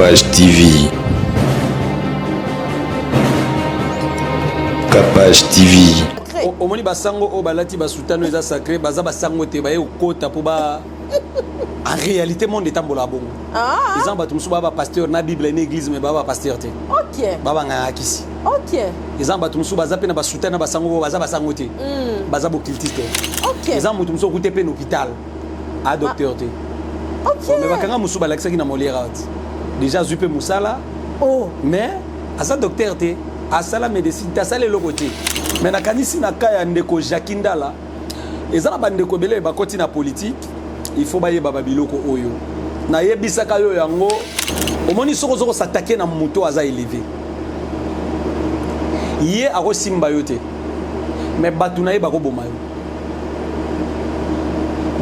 Capage TV. Capage TV. Au moni basango o balati basutano eza sacré baza basango te baye okota po ba en réalité monde etambola bongo. Ah. Ils ont battu musuba ba pasteur na bible na église mais baba pasteur te. OK. Baba nga kisi. OK. Ils ont battu musuba za pe na basutana basango baza basango te. Baza bokiltiste. OK. Ils ont mutu musuba kuté pe hôpital à docteur te. OK. Mais bakanga musuba lakisaki na moliera. Déjà zupe musala. Oh. Mais asa docteur te. Asala médecine tasala eloko te. Mais nakanisi na kaya ndeko Jakindala. Ezana bandeko belé bakoti na politique. Il faut baye baba biloko oyo. Na yebisaka yo yango. Omoni soko soko s'attaquer na moto aza élevé. Yé ako simba yote. Mais batu na ye bako boma yo.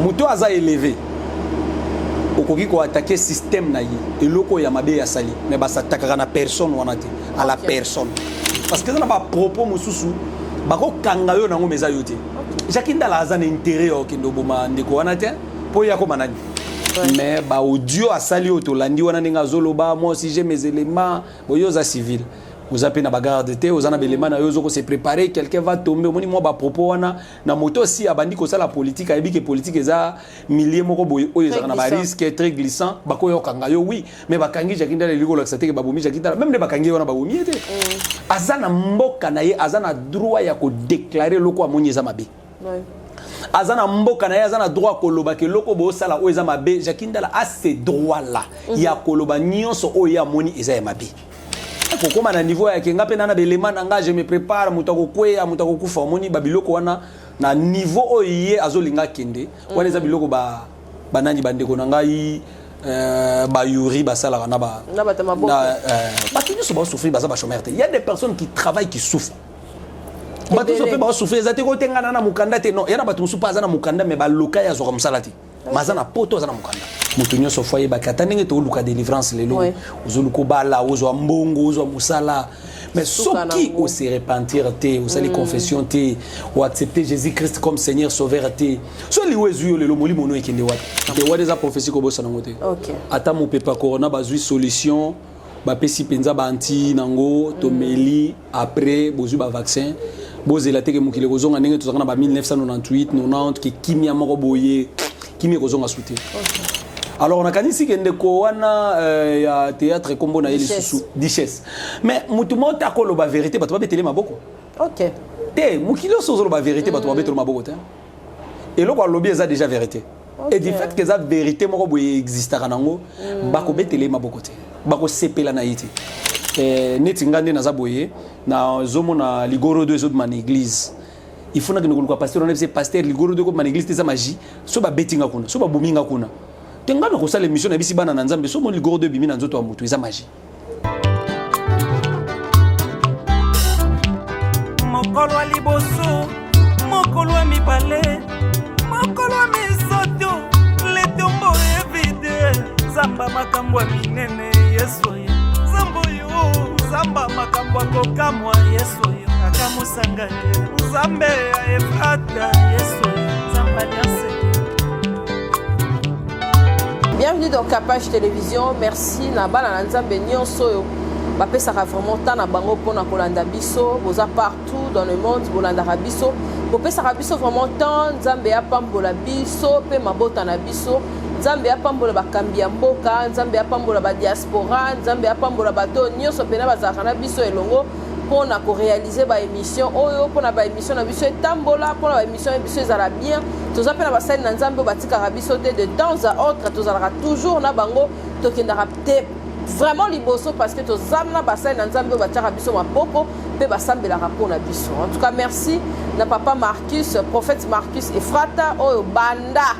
Moto aza élevé. Okoki ko attaquer système na ye. Eloko ya mabe ya sali. Mais ba s'attaquera na personne wana te. À la personne. Parce que ça n'a pas propos mususu. Bako kanga yo nango meza yote. Jakindala aza na intérêt au kendo boma ndeko wana te. Po ya ko manani. Mais ba audio asali otolandi wana ninga zoloba moi si j'ai mes éléments boyoza civil. Vous appelez na bagarde te aux ana éléments na yo zoko se préparer quelqu'un va tomber moni moi ba propos wana na moto si abandi ko sala politique ayebi que politique eza millier moko boyo oyo na ba risque très glissant bako yo kanga yo oui mais bakangi Jakindala liko la que babomi Jakindala même les bakangi wana babomi te azana mboka na ye azana droit ya ko déclarer loko amoni eza mabe. Azana mboka na ye azana droit koloba ke loko bo sala o eza mabe Jakindala a ces droits là ya koloba nyonso o ya moni eza ya mabe. Kokoma na niveau ya kenga pe na belema nanga je me prépare mutako kwea mutako kufa moni babiloko wana na niveau o ye azolinga kende wana eza biloko ba banani bandeko nanga ba yuri ba sala na ba ba tinu so ba souffrir ba za ba chômeur te. Il y a des personnes qui travaillent qui souffrent. Ba tout so pe ba souffrir za te ko tengana na mukanda te non yana ba tumusu pa za na mukanda me ba loka ya zo comme ça la te. Mazana poto za na mukanda. Mutunyo so foyer bakata ndenge to luka délivrance lelo ozoluko bala ozo mbongo ozo musala mais soki o se repentir te o sali confession te o accepter Jésus Christ comme Seigneur sauveur te so li wezu yo lelo moli mono ekende wat te wade za prophétie ko bosa nango te OK ata mo pepa corona bazui solution ba pesi penza ba anti nango to meli après bozu ba vaccin bozela te ke mukile kozonga ndenge to zakana ba 1998 90 ki kimia moko boye kimia kozonga souté OK. Alors on a kanisi kende ko wana ya théâtre kombo na yeli susu Duchesse. Mais mutu monta ko lo ba vérité bato ba betele maboko. OK. Te mukilo sozo lo ba vérité bato ba betele maboko te. Et lo ko lobi eza déjà vérité. Okay. Et du fait que ça vérité moko boye existera nango bako betele maboko te. Bako sepela na yiti. Neti ngande na za boye na zomo na ligoro 2 autres man église. Il faut na que nous pasteur on est pasteur ligoro 2 ko man église te za magie so ba betinga kuna so ba bominga kuna. Tengana ko sala émission na bisi bana na nzambe so mo ligoro de bimi na nzoto wa mutu eza magie mokolo wa liboso mokolo wa mibale mokolo wa misoto letombo evide zamba makambo ya minene yesu yo zambo yo zamba makambo ya kokamwa yesu yo akamusanga zambe ya efrata yesu yo zamba nyase. Bienvenue dans Capage Télévision. Merci Nabala Nzambe Nyonso. Bapé sera vraiment tant na bango pona kolanda biso, boza partout dans le monde bolanda biso. Bopé sera biso vraiment tant Nzambe ya pambola biso, pe mabota na biso. Nzambe ya pambola bakambi ya mboka, Nzambe ya pambola ba diaspora, Nzambe ya pambola bato nyonso pena bazaka na biso elongo pona ko réaliser ba émission oyo pona ba émission na biso etambola pona ba émission biso ezala bien. Toza pe na basali na Nzambe batika biso te de temps à autre tozalaka toujours na bango tokendaka te vraiment liboso parce que tozamna basali na Nzambe batika biso mapoko pe basambelaka pona biso. En tout cas merci na papa Marcus, prophète Marcus Efrata oyo banda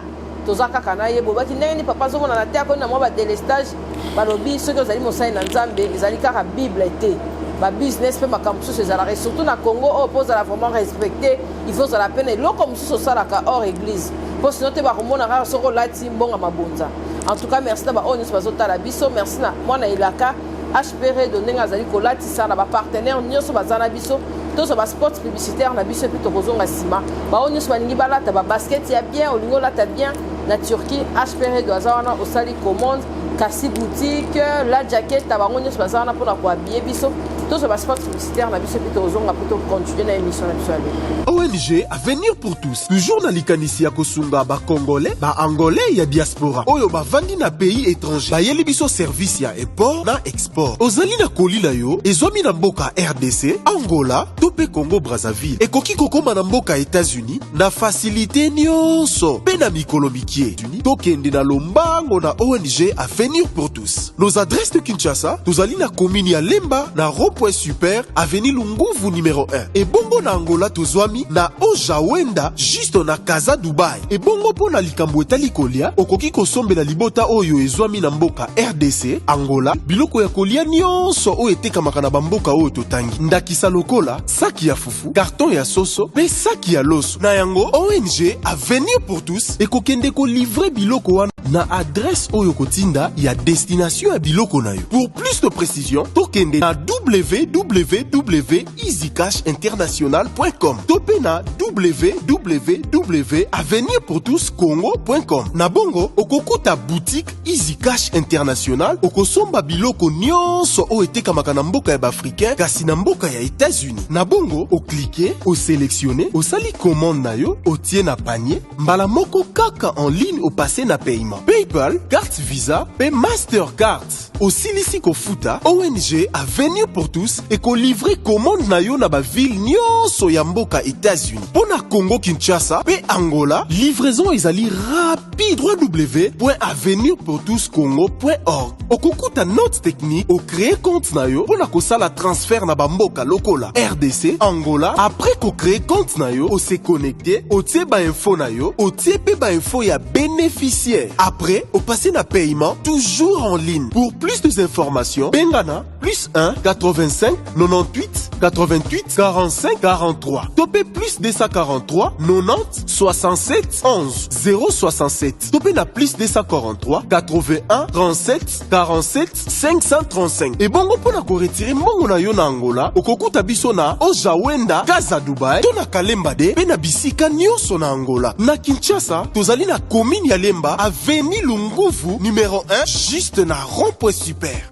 toza kaka na ye bobaki ndenge ni papa zomona na te akoni na mwa ba délestage balobi soki ozali mosali na Nzambe ezali kaka Bible te ba business pe makambo susu ezalaka surtout na Congo oyo mpo ozala vraiment respecté il faut ozala pene eloko mosusu osalaka hors église mpo sino te bakomona kaka soki olati mbonga mabonza. En tout cas merci na baoyo nyonso bazotala biso merci na mwana elaka HPR de ndenge azali kolatisa na bapartenaire nyonso baza na biso tozo ba sport publicitaire na biso epi tokozonga nsima baoyo nyonso balingi balata babasket ya bien olingi olata bien na Turquie HPR doza wana osali commande kasi boutique la jaquette tabango nyonso baza wana mpona kohabille biso tozo basport publicitaire na biso mpe tozonga mpe tocontinue na émission na biso ya lelo. ONG Avenir pour tous toujours na likanisi ya kosunga bacongolais baangolais ya diaspora oyo bavandi na pays étranger bayeli biso service ya import na export ozali na kolila yo ezwami na mboka RDC Angola to mpe Congo Brazzaville ekoki kokoma na mboka États-Unis na facilité nyonso mpe na mikolo mikie tokende na lombango na ONG Avenir pour tous. Nos adresses de Kinshasa tozali na commune ya Lemba na rond-point super avenue Lunguvu numéro 1 et bongo na Angola tozwami na Ojawenda juste na Casa Dubai et bongo po na likambo etali kolia okoki kosombela libota oyo ezwami na mboka RDC Angola biloko ya kolia nyonso oyo etekamaka na bamboka oyo totangi ndakisa lokola saki ya fufu carton ya soso pe saki ya loso na yango ONG Avenir pour tous ekokende ko livrer biloko wana na adresse oyo kotinda ya destination ya biloko na yo. Pour plus de précision tokende na www.easycashinternational.com tope na www.avenirpourtouscongo.com na bongo okokuta boutique Easy Cash International okosomba biloko nyonso oyo etekamaka na mboka ya baafricain kasi na mboka ya États-Unis na bongo oklike osélectionne osali commande na yo otie na panier mbala moko kaka en ligne opase na paiement PayPal, carte Visa pe Mastercard osilisi kofuta ONG Avenir pour tous et ko livrer commande na yo na ba ville nyonso ya mboka États-Unis. Pona Congo Kinshasa pe Angola, livraison ezali rapide. www.avenirpourtouscongo.org. Okukuta note technique au créer compte na yo pona ko sala transfert na ba mboka lokola RDC, Angola. Après ko créer compte na yo, o se connecter, o tie ba info na yo, o tie pe ba info ya bénéficiaire. Après, o passer na paiement toujours en ligne. Pour plus d'informations, Bengana plus 1 85 98 88 45 43. Topé plus 243 90 67 11 067. Topé na plus 243 81 37 47 535. Et bongo pona ko retirer mbongo na yo na Angola, okokuta biso na Ojawenda, Casa Dubai, to na Kalemba de, pe na bisika nyonso na Angola. Na Kinshasa, tozali na commune ya Lemba, avenue Lunguvu, numéro 1, juste na rond-point super.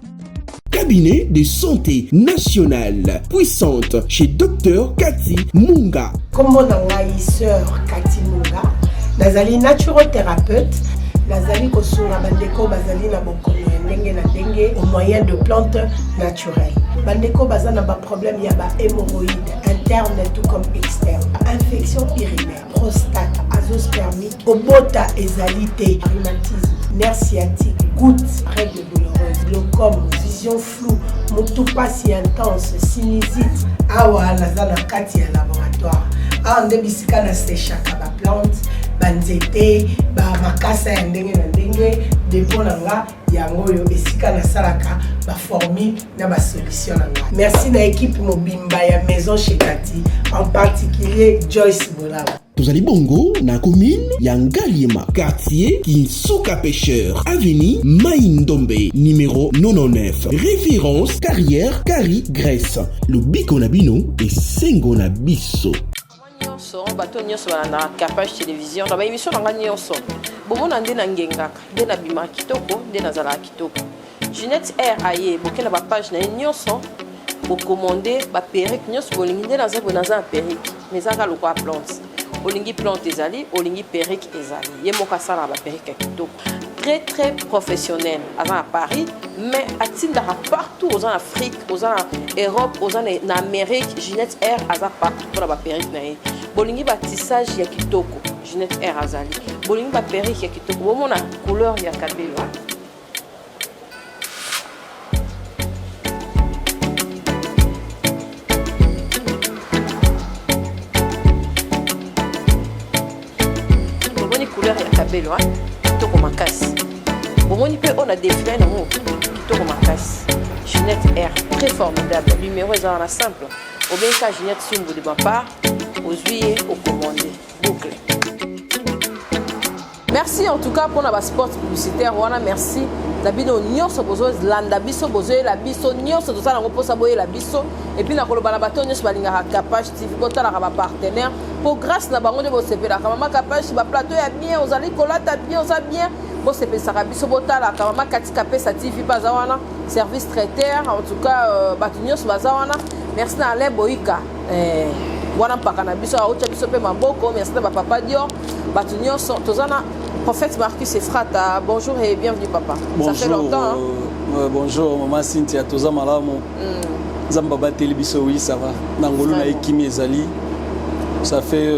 Cabinet de santé nationale puissante chez Dr Cathy Munga. Comme mon sœur Cathy Munga, nazali naturothérapeute, nazali kosunga bandeko bazali na bokono ndenge na ndenge au moyen de plantes naturelles. Bandeko bazana ba problème ya ba hémorroïdes interne tout comme externe, infection urinaire, prostate, azoospermie, obota ezalité, rhumatisme, nerf sciatique, gouttes, règles douloureuses, glaucome, vision floue, motopathie intense, sinusite. Awa nazana kati ya laboratoire. Ah ndebisika na séchaka ba plante, banzete, ba makasa ya ndenge na ndenge, dépôt nanga yango yo esika na salaka ba formule na ba solution nanga. Merci na équipe mobimba ya maison chez Cathy, en particulier Joyce Bolaba. Tozali bongo na commune ya Ngaliema, quartier Kinsuka Pêcheur, avenue Maïndombe, numéro 99. Référence carrière Kari Grèce. Le biko na bino et sengo na biso. Nyonso bato nyonso na Capage télévision na ba émission na nyonso. Bomona nde na ngengaka, nde na bima kitoko, nde na zala kitoko. Jeanette R aye bokela ba page na nyonso. Bo commander ba perruque nyonso bolingi nde na za perruque. Mais aka lokwa plante. Olingi plante ezali, olingi perruque ezali. Yemoka sala ba perruque kitoko. Très très professionnel à Paris, mais atindara partout aux en Afrique, aux en Europe, aux en Amérique. Jeanette R aza partout pour la perruque nae. Bolingi ba tissage ya kitoko. Jeanette R azali. Bolingi ba perruque ya kitoko. Bomona couleur ya kabelo. Belo, kitoko makasi. Bomoni pe on a défilé na mo kitoko makasi. Jeanette R très formidable. Numéro est dans la simple. Au bien que Jeanette Sumbu de ma part, aux huiles au commandé. Boucle. Merci en tout cas pour la sport publicitaire. Wana merci. Dabino nyonso bozo landa biso bozo la biso nyonso to sala ngoposa boye la biso et puis na koloba na bato nyonso balinga Capage TV botala ka ba partenaire pour grâce na bango de bo sepela mama kapashi ba plateau ya bien ozali kolata bien oza bien bo sepela biso botala mama katika pesa TV baza wana service traiteur en tout cas batunios baza wana merci na Alain Boika wana mpaka na biso aocha biso pe maboko merci na papa Dior batunios tozana prophète Marcus Efrata bonjour et bienvenue papa. Bonjour, ça fait longtemps bonjour maman Cynthia toza malamu Zamba bateli biso oui ça va nangolo na ekimi ezali. Ça fait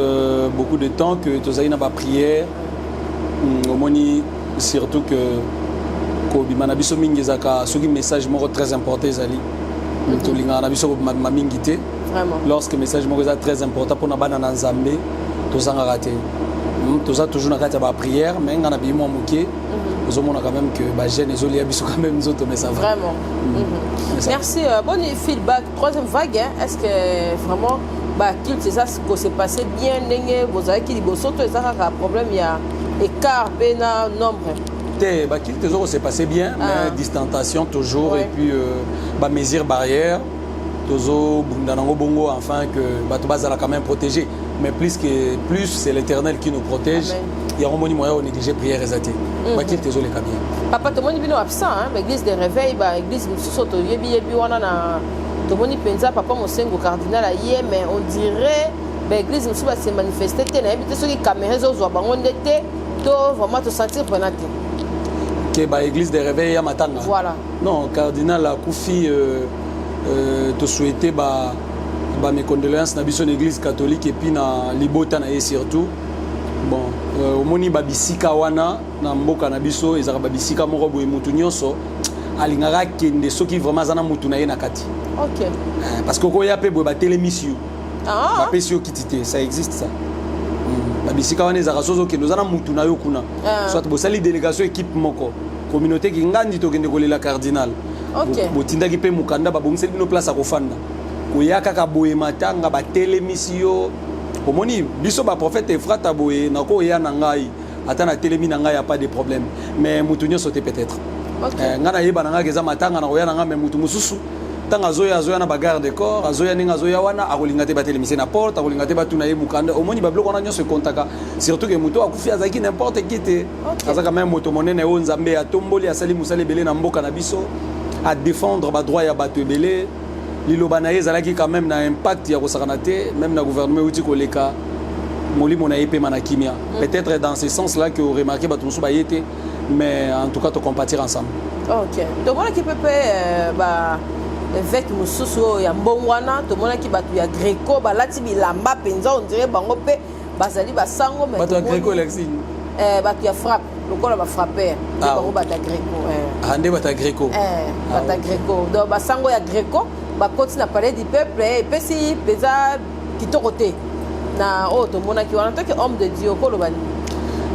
beaucoup de temps que tozali na ba prière omoni surtout que ko bimana biso mingi zaka soki message moko très important ezali tolinga na biso ma mingi te vraiment lorsque message moko est très important pour na bana na Nzambe tozanga raté toza toujours na kati ya ba prière mais ngana bimo moké ozomona quand même que ba jeune ezoli ya biso quand même nzoto mais ça va vraiment merci bon feedback troisième vague hein? Est-ce que vraiment bah qu'il c'est ça ce qui s'est passé bien ndenge vous avez qui liboso to ezaka ka problème il y a écart pena nombre te bah qu'il toujours s'est passé bien mais distanciation toujours et puis bah mesure barrière tozo bundanango bongo enfin que bah to bazala quand même protégé mais plus c'est l'Éternel qui nous protège. Il y a un moment où on néglige prière exatée. Bah qu'il toujours les bien. Papa tout le monde vient absent hein l'église de réveil bah église soto yebi wana na tout le monde pensa papa mosengo cardinal aye mais on dirait l'église aussi va se manifester te na habité ceux qui caméra zo bango ndete to vraiment te sentir penate que bah église de réveil ya matanga voilà non cardinal a koufi te souhaiter bah mes condoléances na biso l'église catholique et puis na libota na surtout bon omoni babisika wana na mboka na biso ezaka babisika moko boye mutu nyonso alingaka kende soki vraiment zana mutu na ye na kati. OK parce que ko ya pe boye ba télémission ba pesio kitité ça existe ça babisika wana ezaka sozo kende zana mutu na yo kuna soit bo sali délégation équipe moko communauté ki ngandi to kende kolela cardinal botindaki pe mukanda babongiseli bino place akofanda koyaka ka boye matanga ba télémission omoni biso ba prophète Efrata boye nako ya na ngai ata na télémi na ngai y a pas de problème mais mutu nyo sauter peut-être ngana yeba na ngai keza matanga na koya na ngai mais mutu mususu tanga zoya na bagarre de corps azoya ninga zoya wana akolinga te ba télémission na porte akolinga te ba tuna ye mukanda omoni ba bloko na nyo se contaka surtout que mutu akufi azaki n'importe qui te azaka même moto monene o Nzambe atomboli asali musale belé na mboka na biso à défendre ba droit ya bato belé liloba na ezalaki quand même na impact ya kosakana te même na gouvernement uti koleka molimo na yepe manakimia peut-être dans ce sens là que remarquer bato musu bayete mais en tout cas to compatir ensemble. OK donc voilà qui peut ba avec mususu ya mbongwana to mona ki bato ya Greco balati bilamba penza on dirait bango pe bazali basango mais bato ya Greco lexine bato ya frappe lokola ba frapper bango bata Greco ande bata Greco bata Greco donc basango ya Greco bakoti na palais du peuple et puis si pesa kitoko te na to mona ki wana to que homme de Dieu ko lobani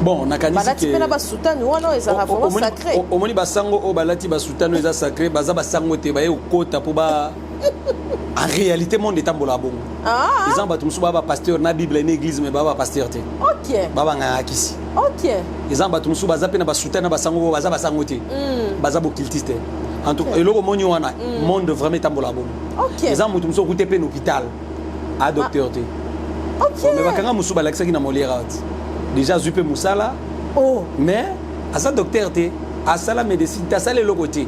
bon nakanisi balati pe na basutani wana ezaka vraiment sacré omoni basango o balati basutani eza sacré baza basango te baye okota po ba en réalité monde etambola bongo ils bato musu baba pasteur na bible na église mais baba pasteur te OK baba ngaka kisi OK ils bato musu baza pe na basutani na basango baza basango te baza bokiltiste en tout cas eloko moni wana monde vraiment etambola bongo OK ils mutu musu okute pe na hôpital à docteur te OK mais bakanga musu balakisaki na molière déjà zupe musala mais asa docteur te asala médecine tasala eloko te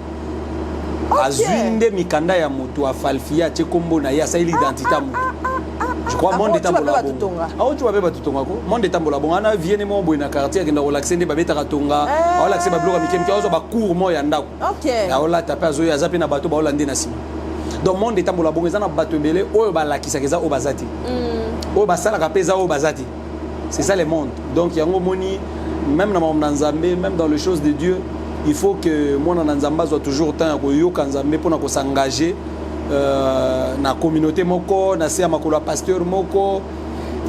azwinde mikanda ya mutu afalfia te kombo na ye asali l'identité ya mutu je crois monde etambola bongo awo tu babe batutonga ko monde etambola bongo ana vienne mo boye na quartier akenda relaxer nde babetaka tonga relaxer babloka mikemike azo ba cours mo ya ndako aola tape azoya aza pe na bato baolande na sima donc monde etambola bongo eza na bato ebele oyo balakisaka eza oyo baza te oyo basalaka mpe eza oyo baza te. C'est ça le monde. Donc il y a un moment même dans mon Nzambe, même dans les choses de Dieu, il faut que moi dans Nzamba soit toujours temps que yo Nzambe pour s'engager dans la communauté moko, na se makolo pasteur moko,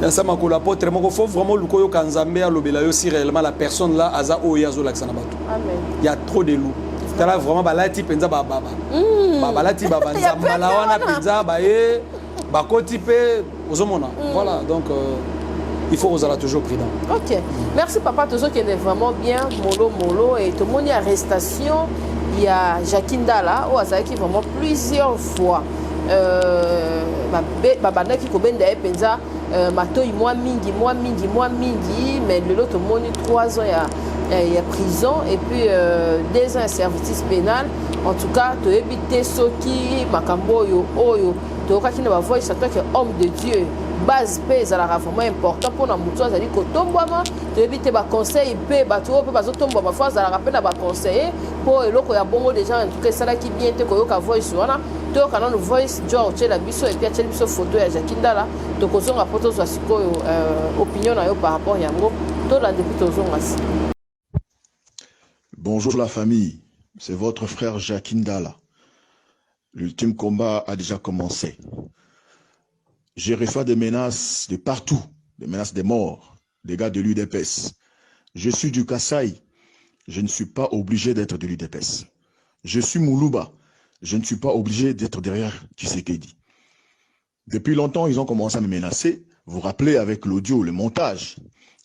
na se makolo apôtre moko, faut vraiment le koyo Nzambe a lobela yo si réellement la personne là aza oyazo laksana bato. Amen. Il y a trop de loups. Tala vraiment balati penza baba. Balati baba Nzamba la wana penza ba e ba koti pe ozomona. Voilà donc il faut qu'on soit toujours prudent. OK. Merci papa, toujours qui est vraiment bien mollo et tout le monde y a arrestation. Il y a Jacqueline Dalla qui vraiment plusieurs fois babandaki kobenda ye mpenza matoi mwa mingi mais lelo tomoni 3 ans ya prison et puis 2 ans ya service pénal. En tout cas toyebi te soki makambo oyo toyokaki na bavoice toi que homme de Dieu base mpe ezalaka vraiment important mpona motu azali kotombwama. toyebi te baconseil mpe bato oyo mpe bazotombwama fo azalaka mpe na baconseiller mpo eloko ya bongo déjà en tout cas esalaki bien te koyoka voice wana toyoka nano voice jo aotiela biso epuis atieli biso photo ya Jackie Ndala tokozonga mpo tozwa sikoyo opinion na yo par rapport yango tolanda epuis tozonga si. Bonjour la famille, c'est votre frère Jackie Ndala. L'ultime combat a déjà commencé. J'ai reçu des menaces de partout, des menaces de mort, des gars de l'UDPS. Je suis du Kasaï, je ne suis pas obligé d'être de l'UDPS. Je suis Moulouba, je ne suis pas obligé d'être derrière Tshisekedi. Depuis longtemps, ils ont commencé à me menacer. Vous vous rappelez avec l'audio, le montage.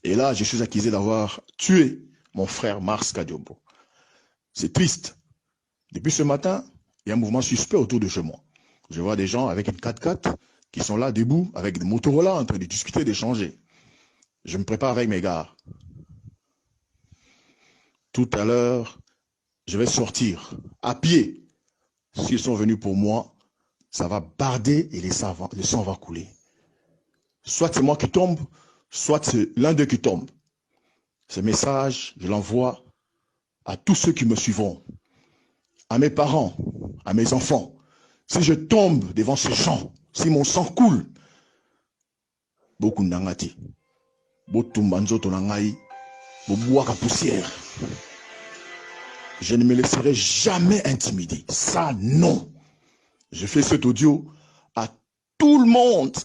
Et là, je suis accusé d'avoir tué mon frère Mars Kadiombo. C'est triste. Depuis ce matin, il y a un mouvement suspect autour de chez moi. Je vois des gens avec une 4x4 qui sont là debout avec des Motorola en train de discuter, d'échanger. Je me prépare avec mes gars. Tout à l'heure, je vais sortir à pied. S'ils sont venus pour moi, ça va barder et le sang va couler. Soit c'est moi qui tombe, soit c'est l'un d'eux qui tombe. Ce message, je l'envoie à tous ceux qui me suivront, à mes parents, à mes enfants. Si je tombe devant ces gens, si mon sang coule, beaucoup n'angati, botumbanzo tonangai, bobuaka poussière. Je ne me laisserai jamais intimider. Ça, non. Je fais cet audio à tout le monde.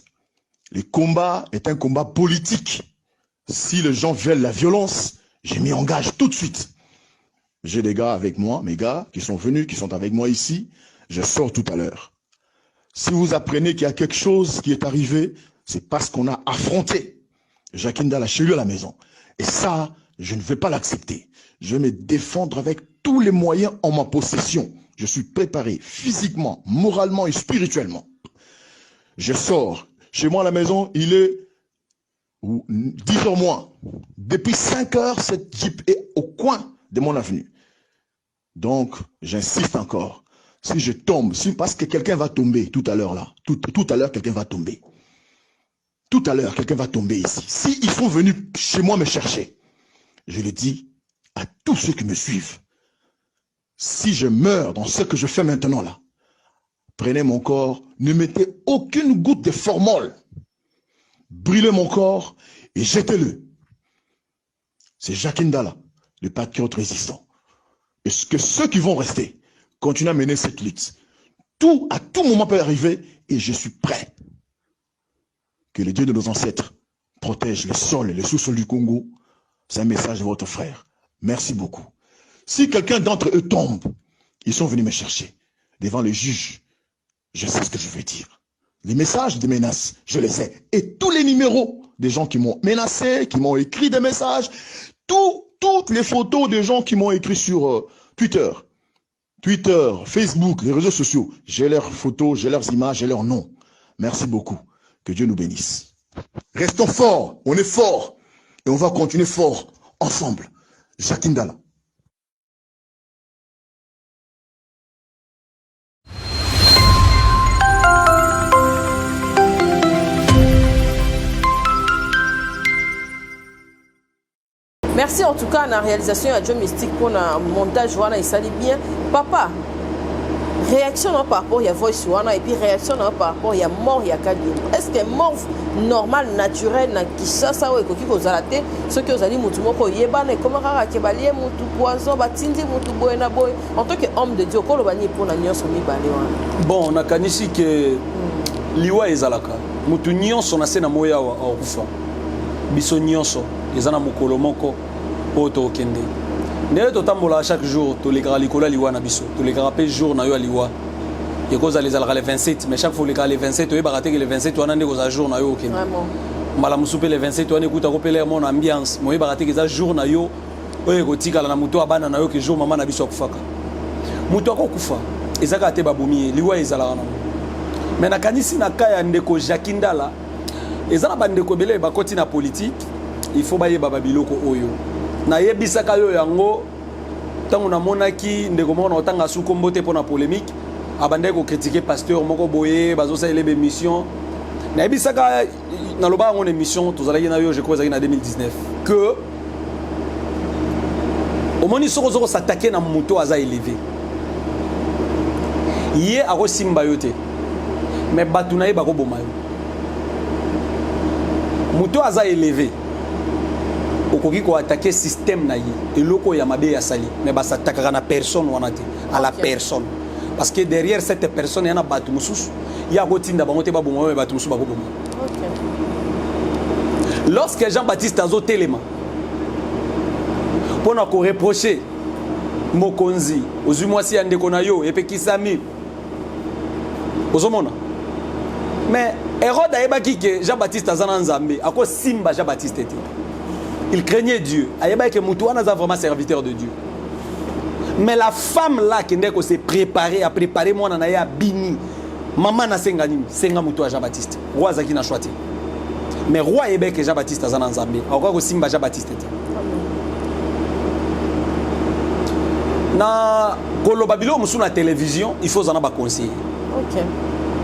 Le combat est un combat politique. Si les gens veulent la violence, je m'y engage tout de suite. J'ai des gars avec moi, mes gars, qui sont venus, qui sont avec moi ici. Je sors tout à l'heure. Si vous apprenez qu'il y a quelque chose qui est arrivé, c'est parce qu'on a affronté Jackie Ndala chez lui à la maison. Et ça, je ne vais pas l'accepter. Je vais me défendre avec tous les moyens en ma possession. Je suis préparé physiquement, moralement et spirituellement. Je sors. Chez moi à la maison, il est 10h moins. Depuis 5 heures, cette Jeep est au coin de mon avenue. Donc, j'insiste encore. Si je tombe, parce que quelqu'un va tomber tout à l'heure là. Tout à l'heure, quelqu'un va tomber. Tout à l'heure, quelqu'un va tomber ici. Si ils sont venus chez moi me chercher, je le dis à tous ceux qui me suivent. Si je meurs dans ce que je fais maintenant là, prenez mon corps, ne mettez aucune goutte de formol. Brûlez mon corps et jetez-le. C'est Jackie Ndala, le patriote résistant. Et que ceux qui vont rester continuent à mener cette lutte. Tout, à tout moment peut arriver et je suis prêt. Que le Dieu de nos ancêtres protège les sols et les sous-sols du Congo. C'est un message de votre frère. Merci beaucoup. Si quelqu'un d'entre eux tombe, ils sont venus me chercher devant le juge. Je sais ce que je veux dire. Les messages de menaces, je les ai. Et tous les numéros des gens qui m'ont menacé, qui m'ont écrit des messages, toutes les photos des gens qui m'ont écrit sur Twitter, Facebook, les réseaux sociaux. J'ai leurs photos, j'ai leurs images, j'ai leurs noms. Merci beaucoup. Que Dieu nous bénisse. Restons forts, on est forts. Et on va continuer fort, ensemble. Jackie Ndala. Merci en tout cas à la réalisation à Joe Mystique pour le montage wana il s'allie bien. Papa, réaction par rapport à voice wana et puis réaction par rapport à mort ya Kadiombo. Est-ce que mort normal naturel na kisasa ou ekoki kozala te ce que ozali mutu moko yebana comment kaka ke balie mutu poison batindi mutu boy na boy en tant que homme de Dieu kolo bani pour na nyonso mibale wana. Bon, na kanisi que liwa ezalaka. Mutu nyonso na sena moya wa okufa. Biso nyonso ezana mokolo moko poto okende. Ndele totambola chaque jour tolekara likola liwa na biso. Tolekara pe jour na yo liwa. Yekoza les alaka les 27 mais chaque fois les 27 oye baraté que les 27 wana ndeko za jour na yo okende. Vraiment. Mala musupe les 27 wana ekuta kopela mon ambiance. Moye baraté que za jour na yo oye kotika na muto abana na yo que jour mama na biso akufaka. Muto akokufa ezaka te babomi liwa ezalaka na. mais nakanisi na kaya ndeko Jakindala ezana bandeko belé bakoti na politique il faut baye baba biloko oyo na yebisaka yo yango tango na monaki ndeko mona otanga suko mbote pour na polémique abandé ko critiquer pasteur moko boye bazo sa ele émission na yebisaka na loba ngone émission tozalaki na yo je crois na 2019 que au moni soko s'attaquer na moto aza élevé yé ako simba yote mais batu na ye bako boma yo moto aza élevé okoki ko attaquer système na ye eloko ya mabe ya sali mais ba s'attaquer na personne wana te à la personne parce que derrière cette personne yana batu mususu ya ko tinda bango te ba boma yo batu mususu bako boma. Lorsque Jean-Baptiste Azo Téléma pour nous reprocher Mokonzi aux Umwasi Andeko na yo et Pekisami Ozomona mais Hérode ayebaki que Jean-Baptiste Azana Nzambe ako simba Jean-Baptiste était il craignait Dieu ayebaki que mutu wana za vraiment serviteur de Dieu mais la femme là qui ndeko s'est préparée à préparer moi na ya bini maman na senga nini senga mutu Jean-Baptiste roi zaki na choisi mais roi ayebaki que Jean-Baptiste Azana Nzambe ako simba Jean-Baptiste était na koloba bilo musu na télévision il faut zana ba conseiller. OK.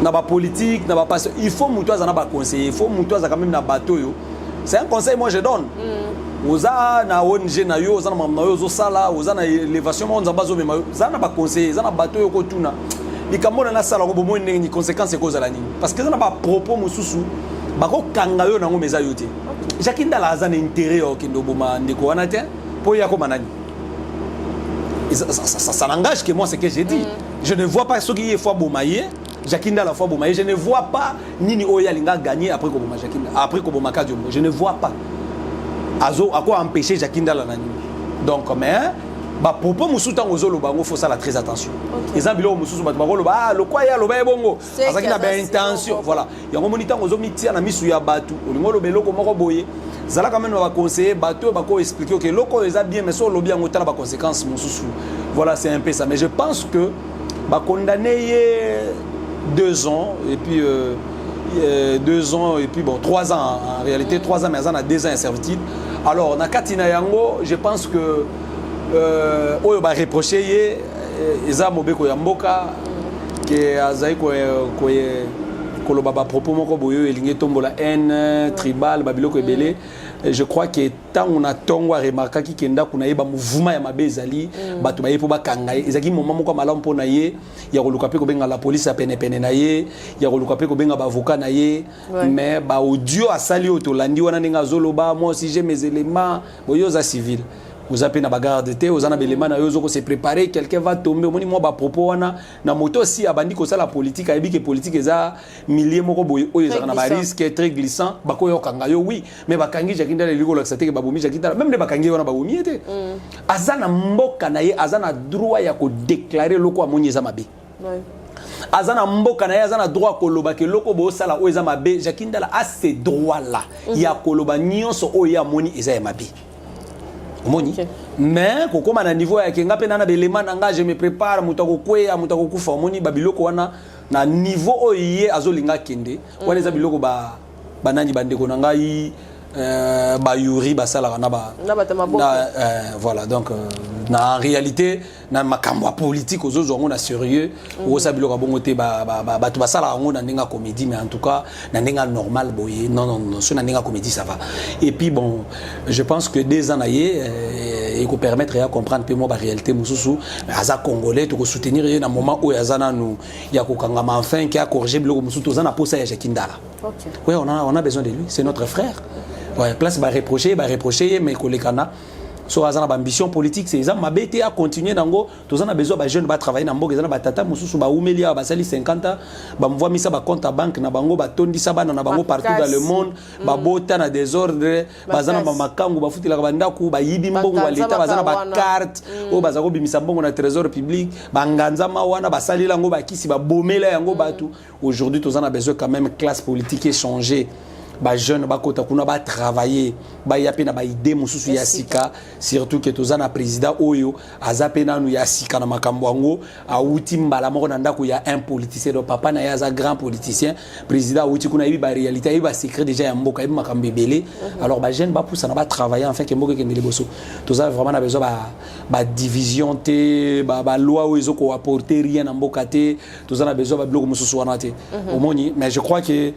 Na ba politique, na ba passion, il faut mutu zana ba conseiller, il faut mutu za quand même na bateau yo. C'est un conseil moi je donne. Oza na ONG na yo, oza na mamna yo zo sala, oza na élévation mo nzamba zo mema yo. Zana ba conseiller, zana bateau yo ko tuna. Likamona na sala ko bomo ni conséquences ko zala nini. Parce que zana ba propos mususu ba ko kanga yo na ngo meza yo te. Jakindala azana intérêt yo kendo boma ndeko wana te po ya ko manani. Ça n'engage que moi ce que j'ai dit. Je ne vois pas ce qui est fois Bomaye, Jakinda la fois Bomaye. Je ne vois pas Nini Oya Linga gagner après que Boma Jakinda, après que Boma Kadio. Je ne vois pas. Azo à quoi empêcher Jakinda la nani. Donc mais bah propos musuta ngozolo bango faut ça la très attention. Les ambilo mususu ba bagolo ba le quoi ya lo ba bongo. Azaki na ba intention. Voilà. Yango monita ngozo mitia na misu ya batu. Olingolo beloko moko boye. Zala quand même va conseiller bateau va expliquer que loko les a bien mais sur lobby en autant la conséquence mon sous. Voilà c'est un peu ça mais je pense que va condamner 2 ans et puis 2 ans et puis bon 3 ans en réalité 3 ans mais ça a 2 ans de servitude. Alors na katina yango je pense que oyo ba reprocher eza mobeko ya mboka que azai ko koloba ba propos moko boyo elingi tombola haine tribal babiloko ebele. Je crois que tant on a tongo a remarqué ki kenda kuna yeba mouvement ya mabe ezali bato baye po bakanga ezaki moment moko malamu pona ye ya koluka pe ko benga la police a pene na ye ya koluka pe ko benga ba avocat na ye mais ba audio asali otolandi wana ninga zoloba moi si j'ai mes éléments boyo za civil vous appelez na bagarre de thé, vous en avez les mains, vous se préparer, quelqu'un va tomber, au moins ba propos wana na moto aussi abandi ko ça la politique, a que politique eza milliers moko boy o yeza na ba risque très glissant, ba ko yo kanga yo oui, mais ba kangi jakinda le ligo laxate ke babomi jakinda, même les ba kangi wana babomi ete. Azana mboka na ye, azana droit ya ko déclarer loko amoni eza mabe. Azana mboka na ye azana droit koloba ke loko bo sala o eza mabe, jakinda la a ces droits là. Ya koloba nyonso o ya moni eza ya mabe. Mais koko na niveau ya kenga pe na belema nanga je me prépare mutako kwea mutako kufa moni babiloko wana na niveau oye azolinga kende wana za biloko ba banani bandeko nanga yi ba yuri ba sala na ba voilà donc en réalité na makambo politique aux autres on a sérieux ou ça biloko bongo te ba to ba sala on na ninga comédie mais en tout cas na ninga normal boye non sur na ninga comédie ça va et puis bon je pense que des années et qu'on permettrait à comprendre peu moi la réalité mususu aza congolais to soutenir na moment où azana nous ya ko kangama enfin qui a corrigé biloko mususu tozana posa ya Jakindala. OK. Oui, on a besoin de lui, c'est notre frère. Ouais, place ba reprocher mais kolekana so azana ba ambition politique c'est ça mabete à continuer dango tozana besoin ba jeune ba travailler na mboka ezana ba tata mususu ba umelia ba sali 50 ans ba mvoa misa ba compte à banque na bango ba tondisa bana na bango partout dans le monde ba bota na désordre bazana ba makangu ba futila ba ndaku ba yibi mbongo wa leta bazana ba carte o bazako bimisa mbongo na trésor public ba nganza mawana ba sali lango ba kisi ba bomela yango batu aujourd'hui tozana besoin quand même classe politique échanger ba jeune ba kota kuna ba travailler ba ya pena ba idée mususu ya sika surtout que tozana président oyo azape nanu ya sika na makambo yango auti mbala moko na ndako ya un politicien do papa na ya za grand politicien président auti kuna yebi ba réalité yebi ba secret déjà ya mboka yebi makambo belé alors ba jeune ba poussa na ba travailler enfin que mboka kende liboso tozana vraiment na besoin ba division te ba loi oyo ko apporter rien na mboka te tozana besoin ba bloc mususu wana te omoni mais je crois que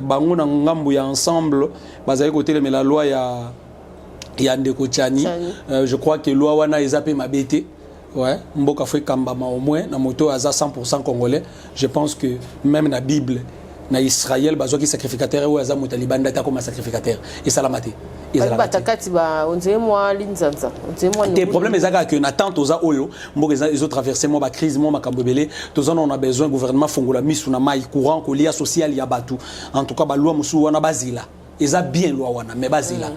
bango na ngambu ya ensemble bazali côté mais la loi ya ndeko Tchani je crois que loi wana ezape mabete ouais mboka fait kambama au moins na moto aza 100% congolais je pense que même na Bible na Israël bazo ki sacrificateur ou aza motaliban data comme sacrificateur et salamate batakati ba onze moi linzanza onze moi le problème ezaka que na tante oza oyo mboka ils ont traversé moi ba crise moi makambo belé tozana on a besoin gouvernement fongola misu na mai courant ko lia social ya batu en tout cas ba loi musu wana bazila eza bien loi wana mais bazila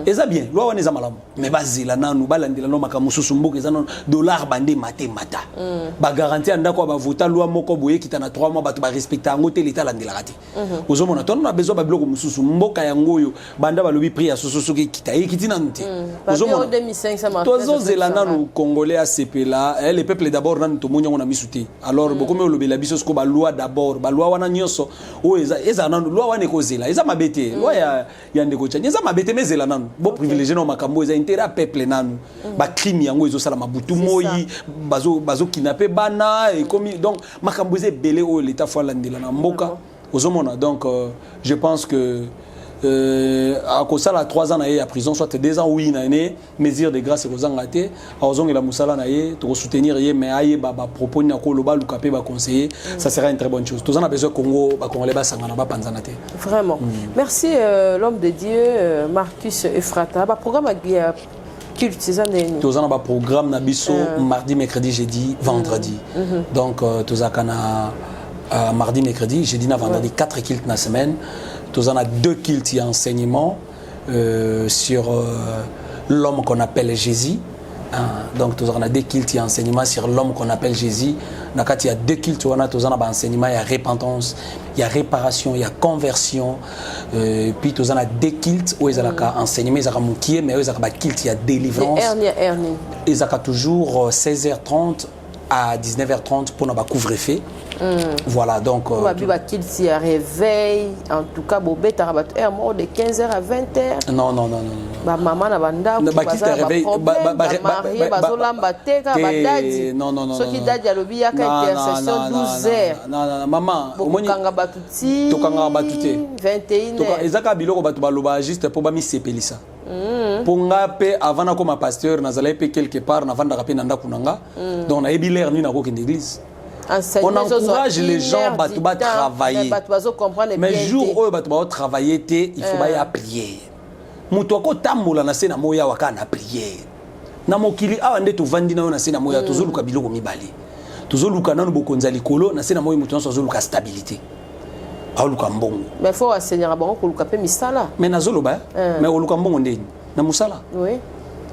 eza bien loi wana eza malamu mais bazila nanu balandela no makambo mususu mboka eza no dollar bande mate mata ba garantie ndako ba vota loi moko boye kitana 3 mois batu ba respecter ngo te l'état landela kati ozomona ton na besoin ba bloko mususu mboka yango yo banda balobi prix ya sususu ki kitaye kitina nti ozomona 2500 tozo zela nanu congolais a sepela le peuple d'abord nanu to monyango na misuti alors beaucoup me lobela biso sko ba loi d'abord ba loi wana nyoso o eza nanu loi wana ko zela eza mabete loi ya ndeko Tchani eza mabete mezela nanu bo privilégier no makambo eza intérêt peuple nanu ba crime yango ezo sala mabutu moyi bazo kidnapper bana et comme donc makambo eza belé o l'état fois landela na mboka ozomona donc je pense que à cause ça 3 ans na ya prison soit 2 ans oui na né mesure de grâce ko zanga te ozongela musala na ye to soutenir ye mais aye ba propos na ko loba lukape ba conseiller ça sera une très bonne chose tous on a besoin Congo ba congolais ba sangana ba panzana te vraiment merci l'homme de Dieu Marcus Efrata ba programme ya culte ces années tous on a ba programme na biso mardi mercredi jeudi vendredi donc tous akana mardi mercredi jeudi na vendredi 4 cultes na semaine. Tous on a 2 cultes et enseignements sur l'homme qu'on appelle Jésus. Donc tous on a 2 cultes et enseignements sur l'homme qu'on appelle Jésus. Dans il y a 2 cultes, on a tous on a enseignement, il y a repentance, il y a réparation, il y a conversion. Puis tous on a 2 cultes où ils ont enseignement, ils ont moukié, mais ils ont culte, il y a délivrance. Ils ont toujours 16h30 à 19h30 pour nous couvre-feu. Voilà donc il y a réveil en tout cas bobé tarabat mort de 15h à 20h non ba maman na banda réveil marié bazolamba teka badadi non ce qui dadi ya lobi ya ka intercession 12h non maman omoni kanga batuti to kanga batuti 21h to ezaka biloko batu baloba juste pour ba mi sepelisa pour ngape avant na comme pasteur nazala pe quelque part na vanda rapé na ndako nanga donc na ebi l'air ni na ko kende église. On encourage les gens à travailler. Mais jour où ils vont travailler, il faut y prier. Moutoko tambola na sena moya wakana prier. Na mokili awande to vandi na sena moya tozoluka biloko mibali. Tozoluka nanu bokonzali kolo na sena moya mutu tozoluka stabilité. Aoluka mbongo. Mais faut enseigner à bango koluka pe misala. Mais nazoloba mais oluka mbongo ndeni na musala. Oui.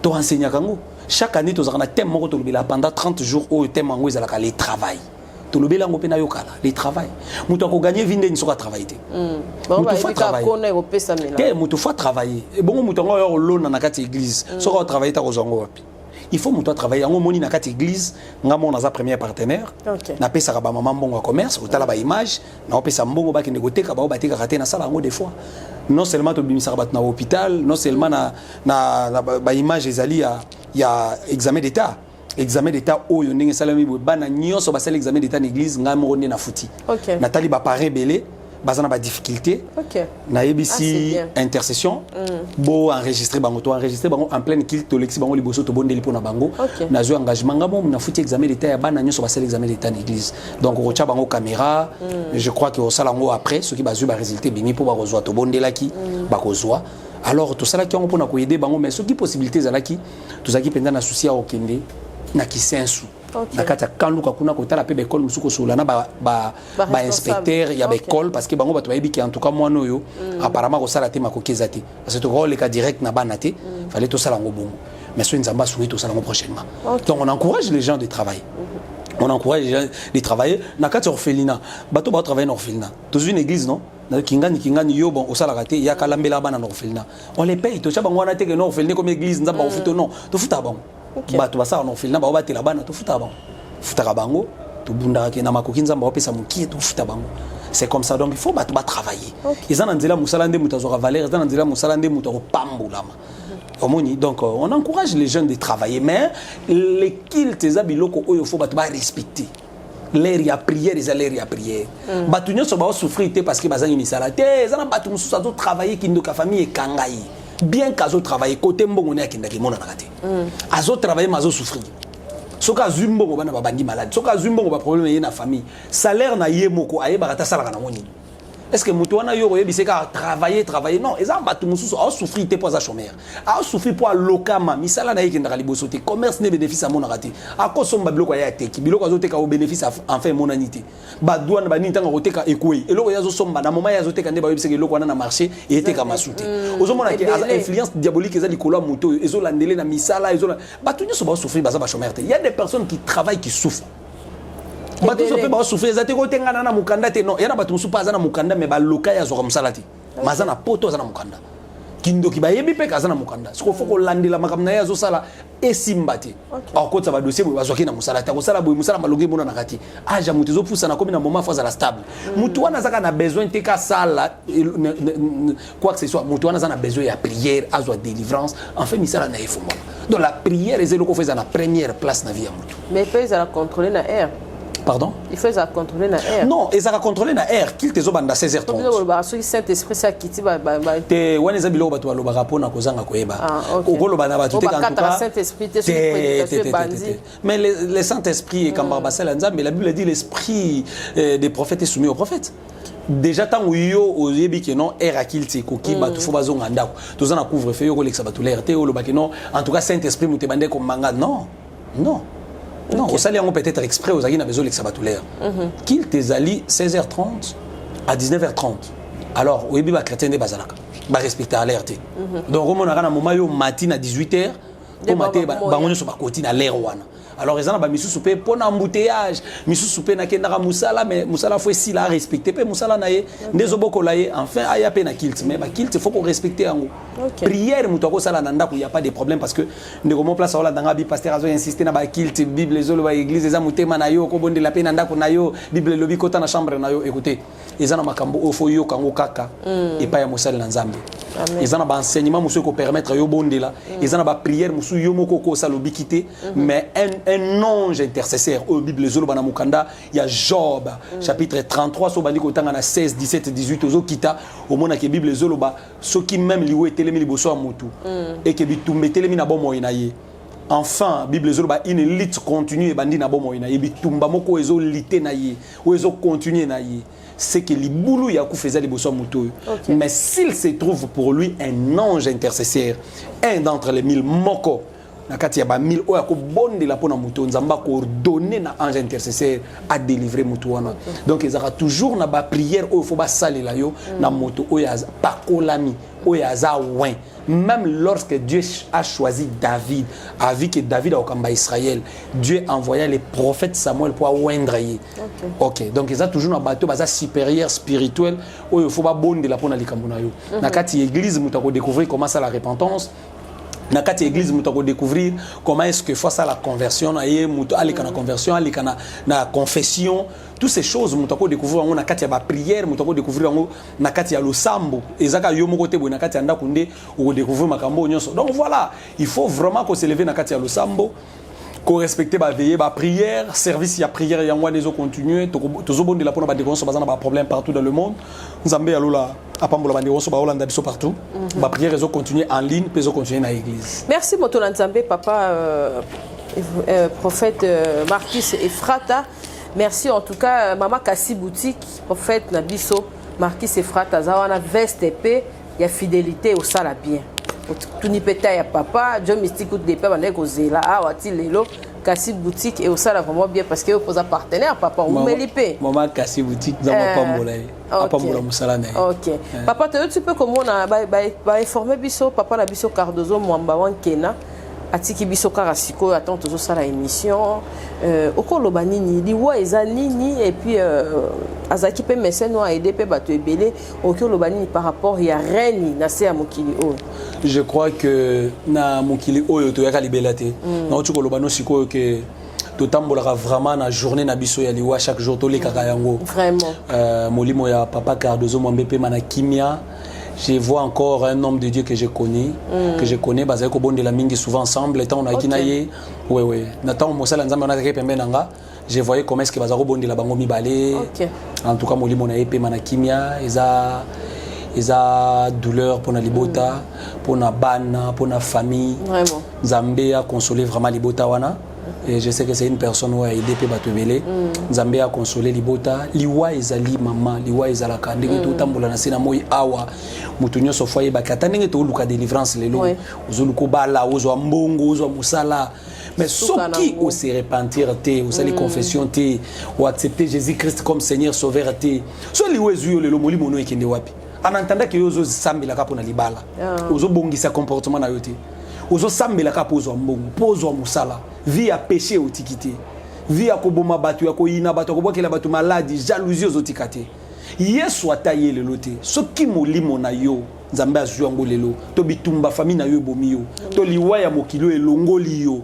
To enseigner kango. Chaque année tozana thème moko tolobela pendant 30 jours au thème ngo ezalaka les travail. Tout le bélango pena yokala les travail mutu ko gagner vinde ni soka travailler mutu faut travailler mutu faut travailler et bon mutu ngo yo lona na kati église soka travailler ta kozongo wapi il faut mutu travailler ngo moni na kati église ngamo na za premier partenaire na pesa ka ba maman mbongo commerce otala ba image na pesa mbongo ba kende koteka ba bateka kate na sala ngo des fois non seulement to bimisa bat na hôpital non seulement na ba image ezali ya examen d'état examen d'état oyo ndenge salami bana nyonso basala examen d'état l'église ngamo na futi natali ba paré belé bazana ba difficulté na ABC intercession bo enregistrer bango to enregistrer bango en pleine culte to lexi bango liboso to bondeli pona bango na zo engagement ngamo na futi examen d'état ya bana nyonso basala examen d'état l'église donc ko tia bango caméra je crois que au salango après ce qui bazu ba résultat bimi po ba kozwa to bondelaki ba kozwa alors tout ça là qui on pona ko aider bango mais ce qui possibilité zalaki tout ça qui pendant na souci à okende na kisensu na kata kanluka kuna kotala pe bekol musuko sola na ba inspecteur ya bekol parce que bango bato bayebi ki en tout cas moi noyo apparemment ko sala te makokeza te parce que to ko le cas direct na banate fallait to sala ngo bongo mais so nzamba souhaite to sala ngo prochainement donc on encourage les gens de travailler On encourage les gens de travailler. Nakati orphelinat. Bato ba travailler en orphelinat. Dans une église, non? Kingani yo bon au salarate ya kalambela bana orphelinat. On les paye. To chaba ngwana teke no orphelinat comme église nzamba ofuto non. To futa bango. Bato ba sa en orphelinat ba batela bana to futa bango. Futa bango. To bunda ke na makoki nzamba opesa mukie to futa bango. C'est comme ça, donc il faut travailler. Ils ont dit Moussalande Moutazora Valère, ils ont dit Moussalande Moutazora Pamboulama. Donc on encourage les jeunes de travailler, mais les kilts, les abiloko, il faut respecter. L'air y a prière, ils allaient y a prière. Batunion se va souffrir parce que bazan une salade. Ils ont battu Moussou à travailler qui nous famille et kangaï. Bien qu'à travailler côté mbongoné à kindaki mon anakate. Azo travailler mazo souffrir. Soka zumbo ko bana babandi malade. Soka zumbo ko ba problème yé na famille. Salaire na yé moko aye barata salaka na moni. Est-ce que mutu wana yo yebi seka travailler non, ezamba batu mususu a souffrir te pour za chômeur. A souffrir pour lokama, misala na yeke ndakali bosote. Commerce ne bénéfice à mon arati. A ko somba biloko ya teki, biloko azoteka au bénéfice enfin monanité. Ba douane ba ni tanga oteka ekwe. Eloko yazo somba na moment yazo teka ne ba yebi seka eloko wana na marché et eteka masute. Ozomona ke aza influence diabolique ezali kolo mutu ezo landele na misala ezo batu nyoso ba souffrir baza ba chômeur te. Il y a des personnes qui travaillent qui souffrent. Bato sope ba souffrir zate ko tengana na mukanda te non yana bato musupa azana mukanda me ba loka ya zo musalati mazana poto azana mukanda kindo ki ba yebi pe kazana mukanda siko foko landela makamna ya zo sala esimbati akotsa ba dossier ba zoki na musalati ko sala boy musala malongi mona nakati aja mutu zo pusa na komi na moment fois la stable mutu wana zaka na besoin te ka sala quoi que ce soit mutu wana zana besoin ya prière azwa délivrance enfin misala na efumba donc la prière ezelo ko faisa na première place na vie ya mutu mais pe za contrôler na air. Pardon? Il faut contrôler la air. Non, ils ont contrôlé la air. Qu'il te zobanda 16h30. Celui Saint-Esprit ça quitte ba. Te wana zabilo ba to lo ba rapona ko zanga ko eba. Ko lo ba na ba tout en tout cas. Saint-Esprit te sur prédication bandi. Mais le Saint-Esprit et Kambaba Salanza, mais la Bible dit l'esprit des prophètes est soumis aux prophètes. Déjà tant yo o yebi que non air akilti ko ki ba to fo bazonga ndako. To zana couvre feu yo ko lexa ba to l'air te o lo ba que non en tout cas Saint-Esprit muté bande ko manga non. Non. Non, au salaire, on peut-être exprès aux aguines à besoin de l'exabatulaire. Qu'il te allie 16h30 à 19h30. Alors, au début, les chrétiens ne sont pas respecter l'alerte. Donc, on a un moment matin à 18h, on a sur côté à l'air. Alors, ils ont un soupé pour un embouteillage. Ils ont soupé na kendara musala, mais musala faut aussi la respecter. Pe musala nae, ndezoboko lae. Enfin, il y a peine à kilt, mais kilt il faut qu'on respecte en haut. Prière, mutako sala nanda il y a pas de problème parce que ne comment place là dans bi pasteur azo insister na ba kilt, Bible zolo ba église eza mutema na yo ko bonde la peine nanda ko na yo, Bible lobi kota na chambre na yo. Écoutez, ils ont makambo ofo yo kango kaka et pas ya musala na nzambe. Ils ont ba enseignement musu ko permettre yo bonde là. Ils ont ba prière musu yo moko ko sala lobi kité, mais un ange intercesseur au Bible zolo bana mukanda il y a Job chapitre 33 so bandi ko tanga na 16 17 18 ozo kita au mona ke Bible zolo ba so qui même liwe telemi liboso amutu et que bitumbe telemi na bomo inaye enfin Bible zolo ba une lutte continue bandi na bomo inaye bitumba moko ezo lité na ye ou ezo continuer na ye c'est que libulu ya ku faisait liboso amutu mais s'il se trouve pour lui un ange intercesseur un d'entre les 1000 moko nakati ya ba 1000 oya ko bonde la pona muto nzamba ko donner na ange intercesseur à délivrer muto wana donc ils aura toujours na ba prière o faut ba salela yo na moto oya pa kolami oya za ouin même lorsque Dieu a choisi David a vu que David a okamba Israël Dieu envoya les prophètes Samuel pour oindre yi OK donc ils a toujours na bateau baza supérieur spirituel o faut ba bonde la pona likambo na yo nakati église muto ko découvrir comment ça la repentance. Dans cette église, nous avons découvrir comment est-ce que face à la conversion, la conversion, la confession, toutes ces choses, nous avons découvrir dans la prière, nous avons découvrir dans le sambo. Et ça, nous découvrir makambo. Donc voilà, il faut vraiment qu'on se lève dans le sambo. Qu'on respecte ba veiller ba prière service ya prière ya ngwa nezo continuer tozo bondi la pona ba déconso bazana ba problème partout dans le monde nzambe alola apambola ba déconso ba holanda biso partout ba prière ezo continuer en ligne pezo continuer na église. Merci moto nzambe papa prophète Marcus Efrata. Merci en tout cas mama Kassi boutique prophète na biso Marcus Efrata zawana veste épée ya fidélité au sala bien. Tout ni péta ya papa, John Mystique ou des pères on est causé là, ah wati lelo, Kassi boutique et au ça vraiment bien parce que vous posez partenaire papa ou melipé. Maman Kassi boutique dans ma pambola, pambola musala na. OK. Papa tu peux comment on a ba informer biso papa na biso Cardozo Mwamba wan Kena atiki biso kaka sikoyo attend tozosala émission okoloba nini liwa eza nini et puis azalaki mpe mécène oyo aide mpe bato ebele okoloba nini par rapport ya reine na se ya mokili oyo. Je crois que na mokili oyo toyaka libela te nauti koloba no sikoyo ke totambolaka vraiment na journée na biso ya liwa chaque jour tolekaka yango vraiment molimo ya papa Cardozo Mwambe pe mana kimia. Je vois encore un homme de Dieu que je connais, basé ko bonde la mingi souvent ensemble, étant on a kinaye, ouais, Nathan Mosala nzambe on a été pembe nanga, je voyais comment est-ce que bazaro bonde la bango mi balé. En tout cas moli mon aépé mana kimia, eza douleur pour na libota, pour na bana, pour na famille. Vraiment. Nzambe a consolé vraiment libota wana. Et je sais que c'est une personne qui a aidé Batobele. Nzambe a consolé Libota. Liwa ezali maman, liwa ezalaka ndenge to tambola na sena moyi awa. Mutunyo so foyer bakata ndenge to luka délivrance lelo. Ozoluko bala, ozo mbongo, ozo musala. Mais soki o se repentir te, o sali confession te, o accepter Jésus-Christ comme Seigneur Sauveur te. So liwa ezuyo lelo moli mono ekende wapi. En entendant que ozo sambela ka pona libala. Ozo bongisa comportement na yote. Ozo sambela ka pozo mbongo, pozo musala. Vie à péché au tikité. Vie à koboma batu ya koyina batu kobokela batu maladie, jalousie aux otikate. Yesu ataye le loté. Soki molimo na yo, nzambe azwi yango lelo. To bitumba famille na yo bomi yo. To liwa ya mokilo elongoli yo.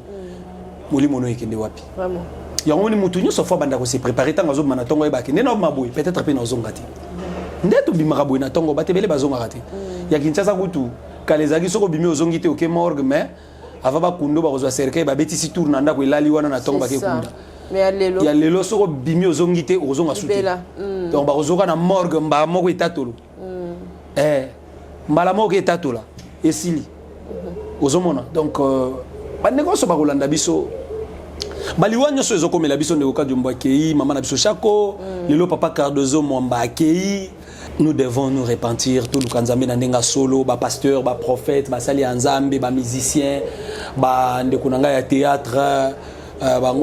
Molimo no ekende wapi? Vraiment. Yango ni mutu nyoso fa banda ko se préparer tanga zo mana tongo ebaki. Nena maboy, peut-être pe na zonga te. Ndeto bimaka boy na tongo batebele bazonga te. Ya Kinshasa kutu, kalezaki soko bimi ozongi te oke morgue mais avant ba kundo ba kozwa cercueil ba betisi tour na ndako elali wana na tongo ba ke kunda. Mais ya lelo soko bimi ozongi te ozonga suti. Donc ba kozoka na morgue mba moko etatolo. Mbala moko etatola esili. Ozomona. Donc ba negoso ba kolanda biso. Baliwa nyoso ezokomela biso ndeko kadumba kei mama na biso chako lelo papa Cardozo Mwamba kei. Nous devons nous repentir tout le kanzambe na ndenga solo ba pasteur ba prophète ba sali nzambe ba musicien ba ndeko nanga ya théâtre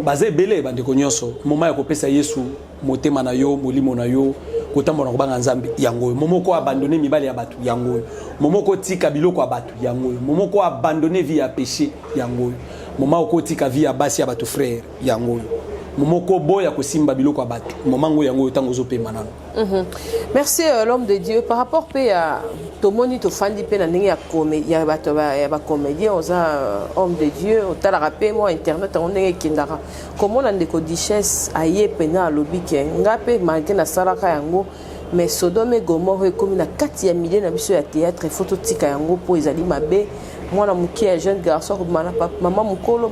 ba zebele ba ndeko nyonso moma ya kopesa Yesu motema na yo molimo na yo kotambola ko banga nzambe yango momoko abandonner mibali ya batu yango momoko tika biloko ya batu yango momoko abandonner vie ya péché yango momoko tika vie ya basi ya batu frère yango momoko boya kosimba biloko abatu momango yango tango zo pema nano. Merci l'homme de Dieu par rapport à tomoni to fandi pe na ndenge ya comédie ya bato ya ba comédien oza homme de Dieu otala rapé moi internet on ndenge kindara comment na ndeko Duchesse aye pena lobi ke ngape malgré na salaka yango mais Sodome Gomorrhe comme na kati ya milliers na biso ya théâtre photo tika yango po ezali mabe mwana muke ya jeune garçon robimana maman mukolo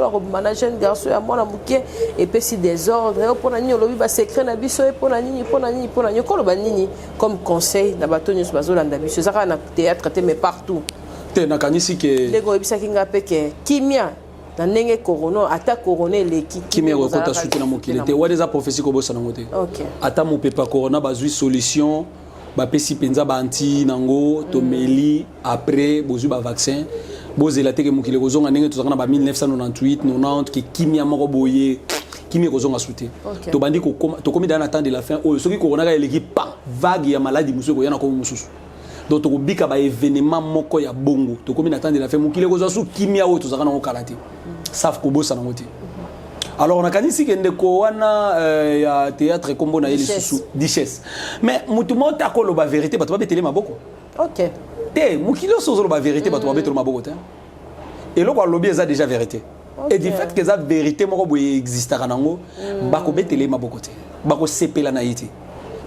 robimana jeune garçon ya mwana muke et puis si désordre et pona nini lobi ba secret na biso et pona nini kolo ba nini comme conseil na bato nyos bazolanda biso zaka na théâtre te mais partout te na kanisi ke lego ebisa kinga peke kimia na ndenge corona ata corona leki kimia ko kota suki na mokili te wadeza prophétie ko bosa na ngote OK ata mopepa corona bazui solution ba pesi penza ba anti nango to meli après bozu ba vaccin bozela teke mokile kozonga ndenge tozanga ba 1998 90 ki kimia moko boye kimia kozonga souté to bandi ko to komi dans attendre la fin o soki corona ka eleki pa vague ya maladie musu ko yana ko mususu donc to bika ba événement moko ya bongo to komi attendre la fin mokile kozwa su kimia o tozanga na okalate saf ko bosa na ngote. Alors on a kanisi kende ko wana ya théâtre kombo na yeli susu Duchesse mais mutu monta ko lo ba vérité bato ba betele maboko. OK te mukilo sozo lo ba vérité bato ba betele maboko te et lo ko lobby eza déjà vérité et du fait que ça vérité moko boye existera nango ba ko betele maboko te ba ko sepela na yiti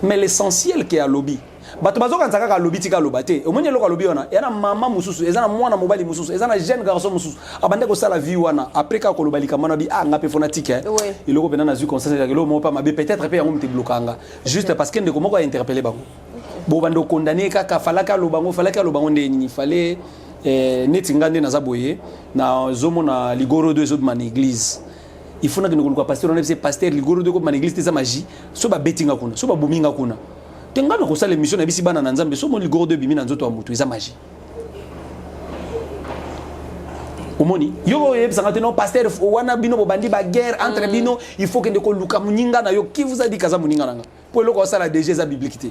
mais l'essentiel qui est à lobby bato bazoka nzaka ka lobby tika lobate omonye loko lobby wana yana mama mususu ezana mwana mobali mususu ezana jeune garçon mususu abande ko sala vie wana après ka ko lobali kamana bi ngape fonatique iloko pena na zu conscience ya lo mo pa mabe peut-être pe yango mte blokanga juste parce que ndeko moko a interpeller bango bo bando condamner ka falaka lobango ndeni fallait neti ngande na zaboye na zomo na ligoro 2 zo man église il faut na que nous pasteur on est pasteur ligoro 2 comme man église teza magie so ba bettinga kuna so ba buminga kuna tenga na ko sala émission na bisi bana na nzambe so mo ligoro 2 bimi na nzoto wa mutu eza magie omoni yo yebsanga te non pasteur wana bino bo bandi ba guerre entre bino il faut que ndeko luka muninga na yo qui vous a dit kaza muninga nanga po loko sala DG za bibliquité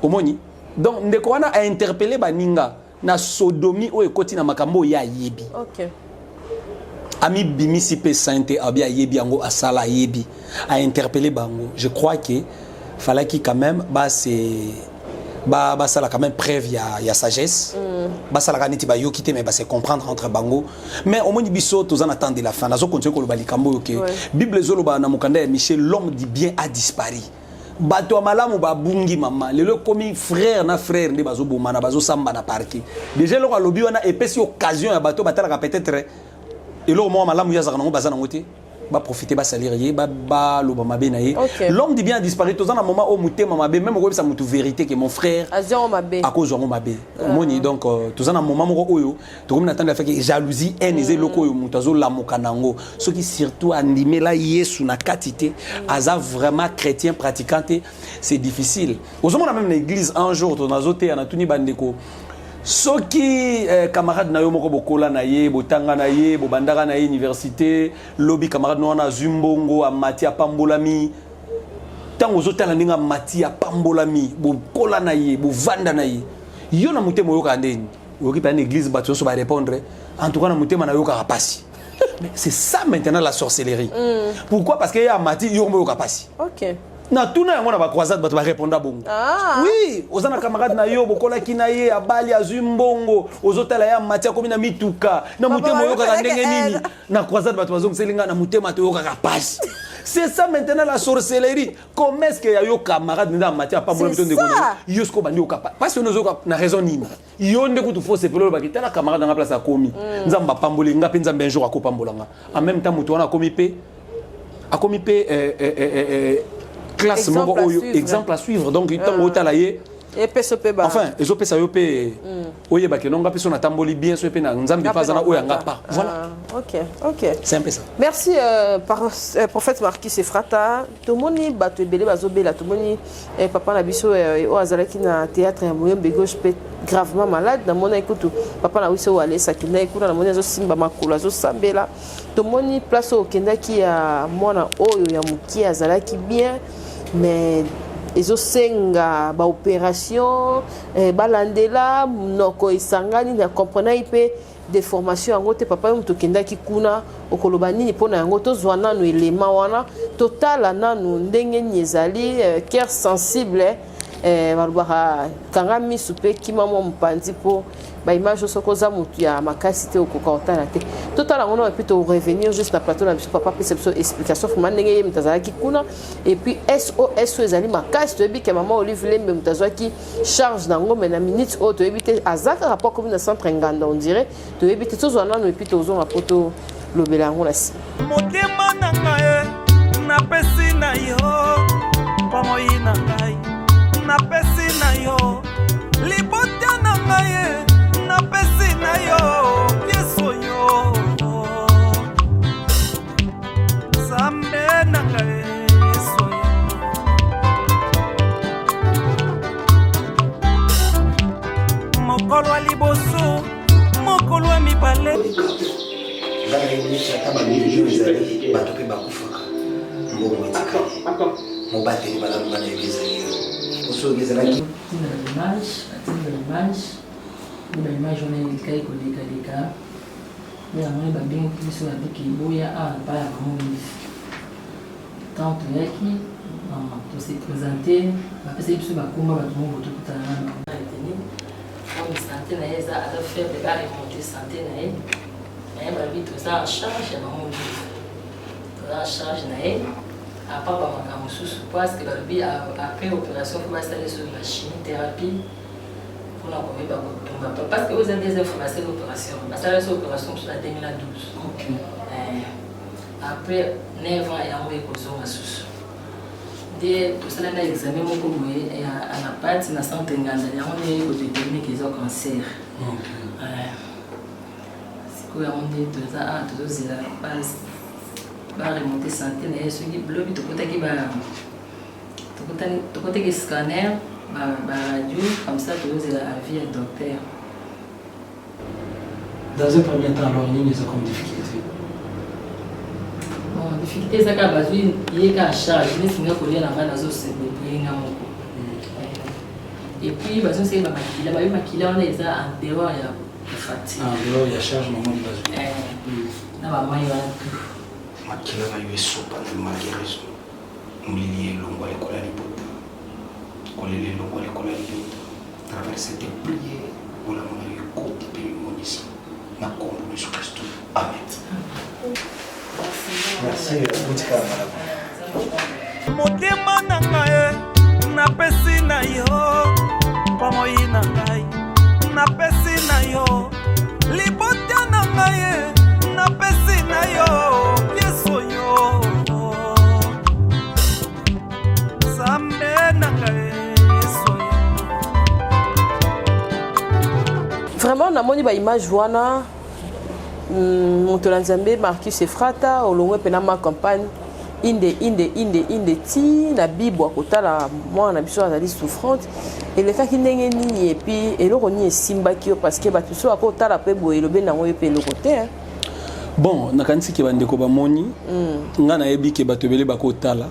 omoni donc ndeko wana a interpellé baninga na sodomie o ekoti na makambo ya yebi. OK ami bimisi pe santé abi ayebi ango asala ayebi a interpeller bango. Je crois que fallait qu'il quand même ça la quand même preuve il y a sagesse ça la kaniti ba yo kité mais c'est comprendre entre bango mais au moins biso tous en attendre la fin nazo continuer ko lobali kambo OK Bible zolo ba na mukanda ya Michel l'homme du bien a disparu bato malamu ba bungi mama lelo komi frère na frère ndi bazo bomana bazo samba na parquet déjà lo lobi wana epesi occasion ya bato batala peut-être et lo mo malamu ya zakana ngo bazana ngote ba profiter ba salir ba lo ba mabe na ye l'homme dit bien a disparu tous en un moment au mutema mabe même ko bisa mutu vérité que mon frère azion mabe à cause de mabe moni donc tous en un moment mo oyo to comme natanda fait que jalousie haine ezé loko yo mutazo la mokanango ce qui surtout animé là Yesu na katité aza vraiment chrétien pratiquant c'est difficile aux hommes même l'église un jour to nazote na tuni bandeko soki camarade na yo moko bokola na ye botanga na ye bobandaka na ye université lobby camarade no na zumbongo amati apambolami tango zotala ndinga mati apambolami bokola na ye bovanda na ye yo na mutema yoka ndeni yoki pa na église bato so ba répondre en tout cas na mutema na yoka rapasi mais c'est ça maintenant la sorcellerie pourquoi parce que ya mati yo mo yoka pasi OK na tuna yango na ba croisade bato ba répondre bongo oui ozana camarade na yo bokola kinaye abali azumbongo ozotala ya matia komi na mituka na mutema yoka ka ndenge nini na croisade bato bazong selinga na mutema to yoka ka pasi c'est ça maintenant la sorcellerie comment est-ce que yo camarade na matia pa mbolo ndeko yo sko bandi yoka parce que nous na raison nini yo ndeko tu fausse pelo ba kitana camarade na place akomi nzamba pamboli nga pe nzamba un jour akopambolanga en même temps mutu wana akomi pe classe exemple à suivre donc il temps otala ye enfin les opesa yo pe oye ba ke nonga pe so na tamboli bien so pe na nzambi pas na oyanga pas voilà OK c'est un peu ça merci prophète Marquis Efrata tomoni bato ebele bazobela tomoni papa na biso o azalaki na théâtre ya Moyembe gauche pe gravement malade na mona ekutu papa na wiso wale sakina ekuna na mona zo simba makolo zo sambela tomoni place au kendaki ya mwana oyo ya muki azalaki bien mais ezosenga ba opération balandela noko isangani na comprendre ipe des formations yango te papa muto kendaki kuna okoloba nini pona yango tozwa nanu élément wana total nanu ndenge nyezali cœur sensible balobaka kanga misu mpe kima mwa mopanzi mpo baimage oso koza motu ya makasi te okoka otala te totala yango no epuis to revenir juste na plateau na biso papa apesa biso explication foma ndenge ye moto azalaki kuna epuis sos ezali makasi toyebi ke mama Olive Lembe moto azwaki charge nango me na minute oyo toyebi te azaka rapport komi na centre nganda on dirait toyebi te tozwa nano epuis tozonga mpo tolobela yango na nsima motema na ngai napesi na yo bomoi na ngai napesi na yo libota na ngai napesi na yo yeso yo sambe na ngai yeso yo mokolo wa liboso mokolo wa mibale bato pe bakufaka mbongo etika mobateli balaluka na eglise osoki ezalaki l'image on est écrit koleka mais on va bien que sur avec boya a pas vraiment quand tu es qui to se présenter après c'est sur ba komba ba tout monde tout à on santé na eza à faire des barres remonter santé na elle mais ba vite ça charge ya maman la charge na elle à part ba makambo sous parce que ba après opération faut installer sur la chimiothérapie parce que vous avez des informations d'opération. Ça reste opération sur la 2012. Okay. Après 9 ans, il y a un peu de choses. Dès tout ça, on a examiné mon commun et on a pas de santé. On a déterminé qu'ils ont cancer. C'est quoi on dit tout ça, tout ça, c'est la remontée santé. Mais ce qui est bleu, tout côté qui scanner. Radio, comme ça, tu as la vie à docteur. Dans un premier temps, alors, il y a comme difficulté. Bon, difficulté, c'est qu'il y a une charge, il y a une charge, et puis, c'est que on est en dehors, il y a fatigue. En dehors, il y a charge, maman, il y a na bamai wana tu makila na yo esopa na malheureusement molili elongo lekola libota kolela elongo lekola libota travers cette prière olamona yo ekota mpe limonisi na kombo na Jésus Kristo amen. Merci botika malamu motema na ngai napesi na yo bomoi na ngai napesi na yo libota na ngai napesi na yo yesu yo sambe na ngai yesu yo. Vraiment namoni ba image wana moto na Nzambe Marcus Efrata olongwe pena ma campagne inde ti na bibo akotala mwana na biso azali souffrante elekaki ndenge nini epi eloko nini esimbaki yo parce que bato so akotala mpe boye elobi nango yo mpe eloko te. Bon nakanisi ke bandeko bamoni nga nayebi ke bato ebele bakotala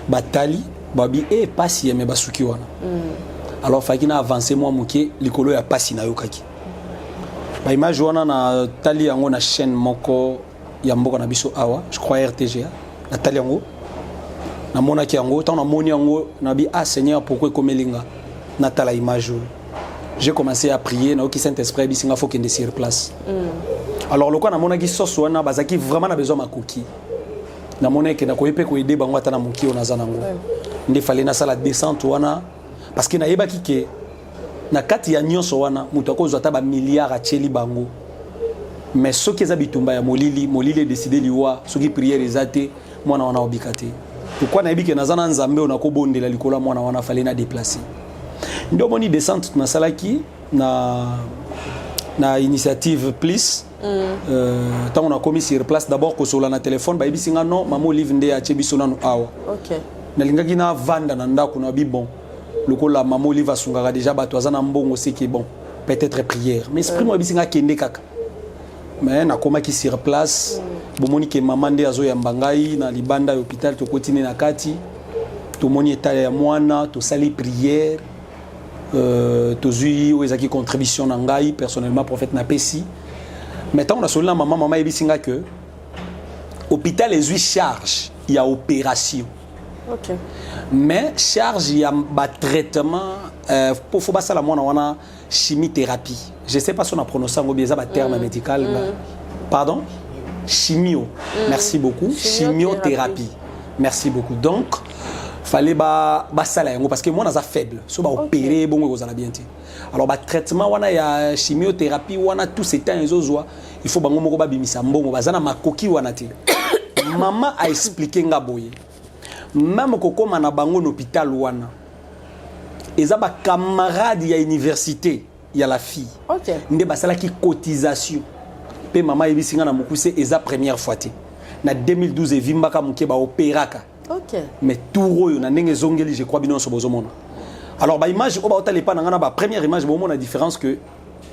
batali babi e pasi yeme basuki wana alors faki na avancer mwa moke likolo ya pasi na yokaki ba image wana na tali yango na chaîne moko ya mboka na biso awa je crois RTGA na tali yango na monaki yango tant na moni yango na bi ah Seigneur pourquoi komelinga na tala image j'ai commencé à prier na oki Saint-Esprit bisinga faut kende sur place alors lokwa na monaki soso wana bazaki vraiment na besoin makoki na monaki na koyepe ko aider bango ata na moki ona zanango ndi fallait na sala descente wana parce que na yebaki ke na kati ya nyonso wana mutu akozwa ta ba milliard acheli bango mais soki eza bitumba ya molili décider liwa soki prière ezate mwana wana obikate pourquoi na yebiki nazana nzambe ona ko bondela likola mwana wana fallait na déplacer ndo moni descente na salaki na initiative plus tant on a commis sur place d'abord ko sola na téléphone ba yebisinga non mama Olive nde a chebiso nanu awa OK na lingaki na vanda na ndako na bi bon lokola mama Olive asungaka déjà bato azana mbongo c'est que bon peut-être prière mais esprit moi bisinga kende kaka mais na komaki sur place bomoni ke mama nde azo ya mbangai na libanda ya hôpital to continue na kati to moni état ya mwana to sali prière to zui o ezaki contribution na ngai personnellement prophète na pesi mais tant on a solina mama ebisinga que hôpital ezui charge ya opération. OK. Mais charge ya ba traitement pour faut basala mwana wana chimiothérapie. Je sais pas si on a prononcé ngo bien ba terme médical. Pardon? Chimio. Merci beaucoup. Chimiothérapie. Merci beaucoup. Donc fallait basala yango parce que moi naza faible. So ba opérer bon ko zala bien ti. Alors ba traitement wana ya chimiothérapie wana tout ces temps ezozwa il faut bango moko ba bimisa mbongo bazana makoki wana ti. Maman a expliqué nga boye. Même kokoma na bango l'hôpital wana eza ba camarade ya université ya la fille OK nde basala ki cotisation pe mama ebisinga na mukuse eza première fois te na 2012 evimbaka muke ba opéraka OK mais touro yo na ndenge zongeli je crois bino so bozomona alors ba image oba otale pa na ba première image bo mona différence que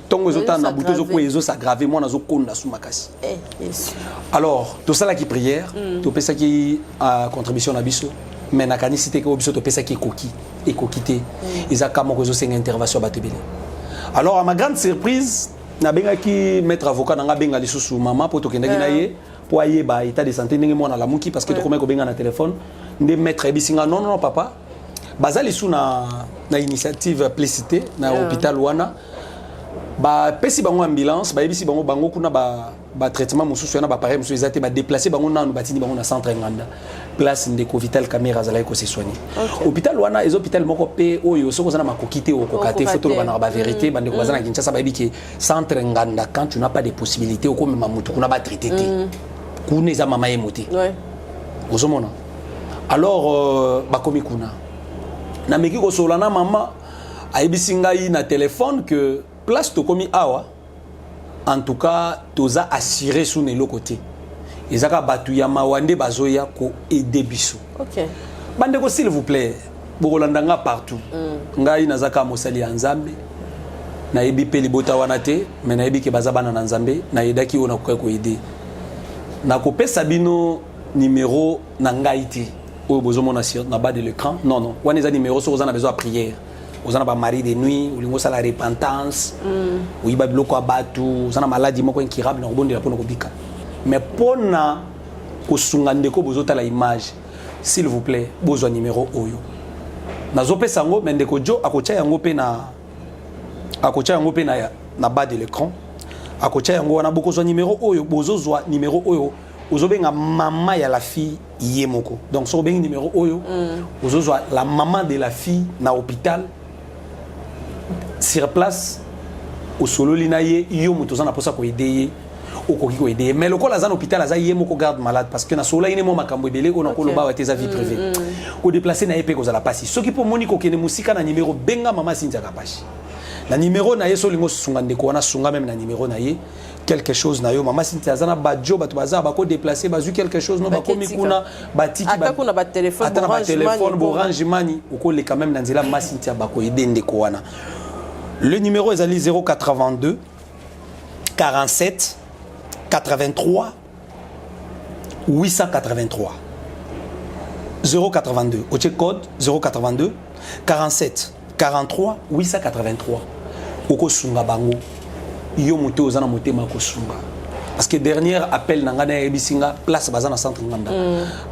tongo zota na buto zo ko ezo s'aggraver moi na zo konda sous makasi alors tout ça là qui prière to pesa ki contribution na biso mais na kanisité ko biso to pesa ki koki et kokité ezaka moko zo senga intervention batebele alors à ma grande surprise na benga ki maître avocat na benga lisusu mama poto kendaki na ye po aye ba état de santé ndenge mona la muki parce que to komeko benga na téléphone ndé maître ebisinga non papa bazali sous na initiative plécité na hôpital wana ba pesi bango ambulance ba yebisi bango kuna ba traitement mususu na ba pareil mususu ezate ba déplacer bango nanu batini bango na centre nganda place ndeko vital caméra zala ko se soigner hôpital wana ez hôpital moko pe oyo soko zana makokité okokate photo bana ba vérité bandeko bazana Kinshasa ba yebiki centre nganda quand tu n'as pas de possibilité oko mema mutu kuna ba traiter kuna eza mama yemote ozomona alors ba komi kuna na meki ko solana mama ayebisi ngai na téléphone que place to komi awa en tout cas toza assuré sous nelo côté ezaka batu ya mawande bazoya ko aider biso OK bande ko s'il vous plaît bokolandanga partout ngai nazaka mosali ya nzambe na yebi pe libota wana te mais na yebi ke bazabana na nzambe na yedaki ona ko aider na ko pesa bino numéro na ngai te o bozomona sur na bas de l'écran non wana eza numéro so ozana besoin de prière ozana ba mari de nuit olingo sala repentance oyiba biloko abatu ozana maladie moko incurable na kobondela pona kobika mais pona kosunga ndeko bozotala image s'il vous plaît bozwa numéro oyo nazopesa yango mais ndeko jo akotia yango pe na bas de l'écran akotia yango wana bokozwa numéro oyo bozozwa numéro oyo ozobenga maman ya la fille yemoko donc so bengi numéro oyo ozozwa la maman de la fille na hôpital sur place osololi na ye yo moto za na posa ko aider okoki ko aider mais lokola za na hôpital aza yemoko garde malade parce que na sola ine mo makambo ebele ona ko loba wa tes vie privée ko déplacer na epeko za la pasi soki po moni ko kene musika na numéro benga mama Cynthia Kapashi na numéro na ye so lingo sunga ndeko wana sunga même na numéro na ye quelque chose na yo mama Cynthia zana bajo bato baza bako déplacer bazu quelque chose no bakomi kuna batiki atakuna ba téléphone Orange Money okole quand même na nzela mama Cynthia bako aider ndeko wana. Le numéro est allé 082 47 83 883 082 au check code 082 47 43 883 oko sunga bango yo moto ozana motema ko sunga parce que dernier appel nanga na ebisinga place bazana centre nganda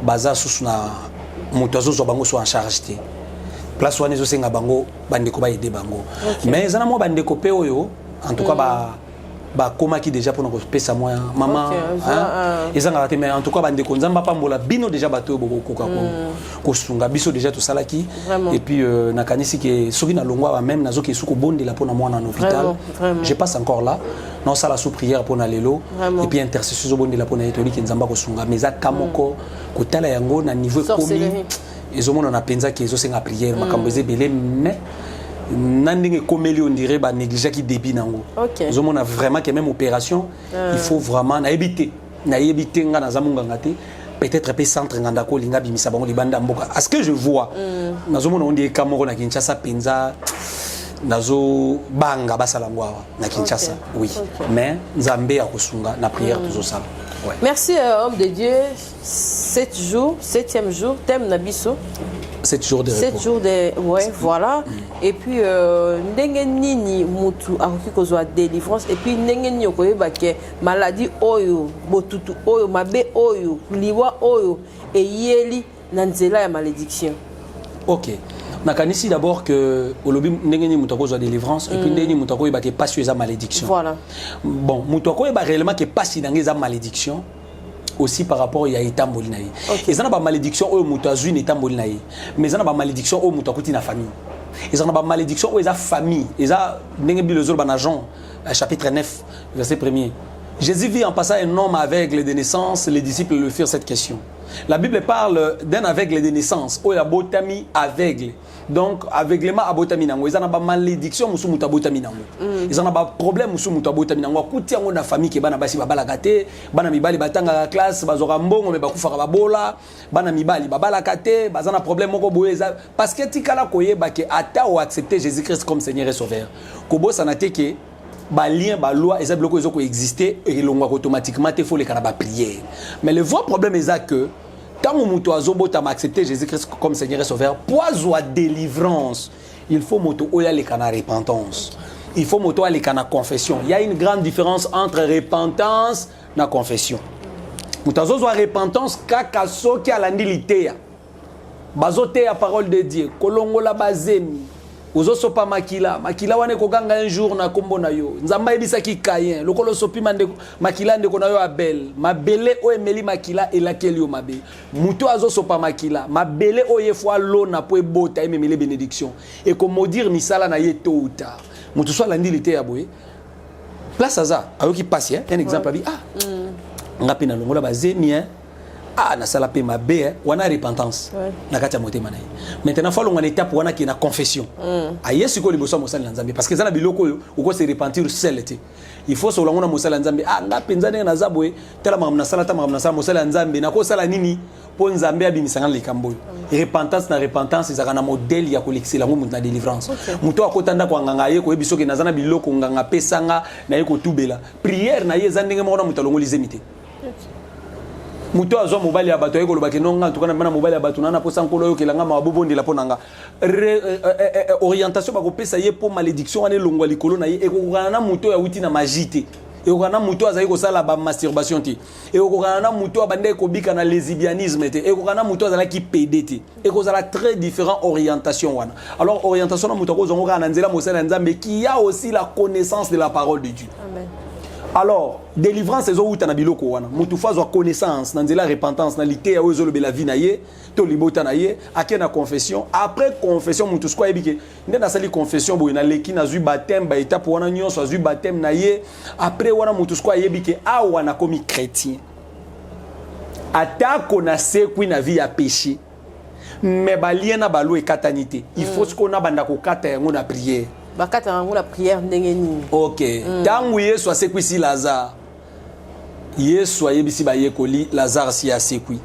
baza susuna moto azozo bango so en charge te place wana zo senga bango bandeko ba aider bango mais zana mo bandeko pe oyo en tout cas ba koma ki déjà pour nous pesa moya maman ezanga raté mais en tout cas bandeko nzamba pambola bino déjà bato boko ko sunga biso déjà to salaki et puis nakanisi ke soki na longwa ba même nazo ke suko bondela pona mwana en hôpital je passe encore là non ça la sous prière pona lelo et puis intercession zo bondela pona etoli ke nzamba ko sunga mais za kamoko ko tala yango na niveau komi ezomona na penza ke zo senga prière makambo ezebele mais nandingue komeli on dirait ba négliger qui débit nango zomona vraiment que même opération il faut vraiment na éviter nga na zamunga ngate peut-être pe centre nganda ko linga bimisa bango libanda mboka à ce que je vois nazomona on dit Kamoro na Kinshasa penza nazo banga basalangwa na Kinshasa oui mais Nzambe akosunga na prière toujours ça. Merci homme de Dieu. 7 jours, 7e jour, thème Nabiso. 7 jours de repos. 7 jours de ouais, voilà. Et puis ndenge nini mutu akoki kozwa délivrance et puis ndenge nini okoyeba ke maladie oyo botutu oyo mabe oyo liwa oyo eyeli na nzela ya malédiction. OK. Nakanisi d'abord que olobi ndenge nini mutu akozwa délivrance et puis ndenge nini mutu akoyeba ke pas sur malédiction. Voilà. Bon, mutu akoyeba réellement ke pas sur dans malédiction. Aussi par rapport à Itamboli naï. Et ça n'a pas malédiction au mutazune Itamboli naï. Mais ça n'a pas malédiction au mutakuti na famille. Et ça n'a pas malédiction au famille. Et ça n'engue bilozol banajon chapitre 9 verset 1er. Jésus vit en passant un homme aveugle de naissance, les disciples le firent cette question. La Bible parle d'un aveugle de naissance, ou la botami aveugle. Donc, aveuglement à botami nango. Ils ont pas malédiction, musu muta botami nango. Ils ont pas problème, musu muta botami nango. Kuti yango na famille ke bana basi babala kate, bana mibali batanga classe, bazora mbongo me bakufaka babola, bana mibali babala kate, bazana problème moko boyeza. Parce que tikala koyeba ke ata ou accepter Jésus-Christ comme Seigneur et Sauveur. Kobo sanate ke ba lien ba loi et ça bloqué ko exister et longwa automatiquement te faut les kana ba prière. Mais le vrai problème est que tant que mutu azobota ma accepter Jésus-Christ comme Seigneur et Sauveur, pour avoir délivrance, il faut moto oya les kana repentance. Il faut moto les kana confession. Il y a une grande différence entre repentance et confession. Mutu azozwa repentance kaka soki alandilitea. Bazote la parole de Dieu, kolongola bazemi. Ozosopa makila wane kokanga un jour na kombo na yo nzamba ebisaki Kayen lokolo sopi mande makila ndeko na yo Abel mabele o emeli makila elakeli yo mabe muto azosopa makila mabele o yefwa lona po ebota ememele bénédiction et comme dire misala na ye tôt ou tard muto so landilité ya boye place aza ayoki passe un exemple abi ngapi na longola bazemi na sala pe mabe wana repentance na kati ya motema na ye maintenant faut longa étape wana ki na confession ayesi ko liboso mosala nzambe parce que zana biloko uko se repentir seul était il faut solonga na mosala nzambe ngapenza ndenge na zabwe tela mamna sala ta mamna sala mosala nzambe na ko sala nini po nzambe abimisanga likambo repentance na repentance ezaka na modèle ya kolexela ngo na délivrance muto akotanda kwa nganga ye ko ebiso ke nazana biloko nganga pesanga na ye ko tubela prière na ye zandenge mo na mutalongo lizemite muto azo mobali ya bato ekolo bake nonga tukana bana mobali ya bato nana posa nkolo yo kelanga mabobondi la ponanga orientation ba ko pesa ye po malédiction ane longwa likolo na ye ekokana na muto ya uti na magite ekokana muto azali ko sala ba masturbation ti ekokana na muto abande ko bika na lesbianisme te ekokana muto azala ki pédé ekozala très différent orientation wana alors orientation na muto ko zongo kana nzela mosala nzambe qui a aussi la connaissance de la parole de Dieu. Amen. Alors, délivrance ezo uta na biloko wana. Mutu fazo connaissance, na nzela repentance, na lité ya ozo lobela vie na ye, to libota na ye, ake na confession. Après confession mutu skwa ebike, nde na sali confession boy na leki na zui baptême ba étape wana nyonso zui baptême na ye. Après wana mutu skwa ebike a wana komi chrétien. Atako na sekwi na vie ya péché. Mais balien na balo ekatanité. Il faut qu'on a banda ko kata yango na prière. Bakata yango la prière ndenge nini. OK. Tangu Yesu asekwisi Lazare. Yesu ayebisi ba yekoli Lazare si asekwi.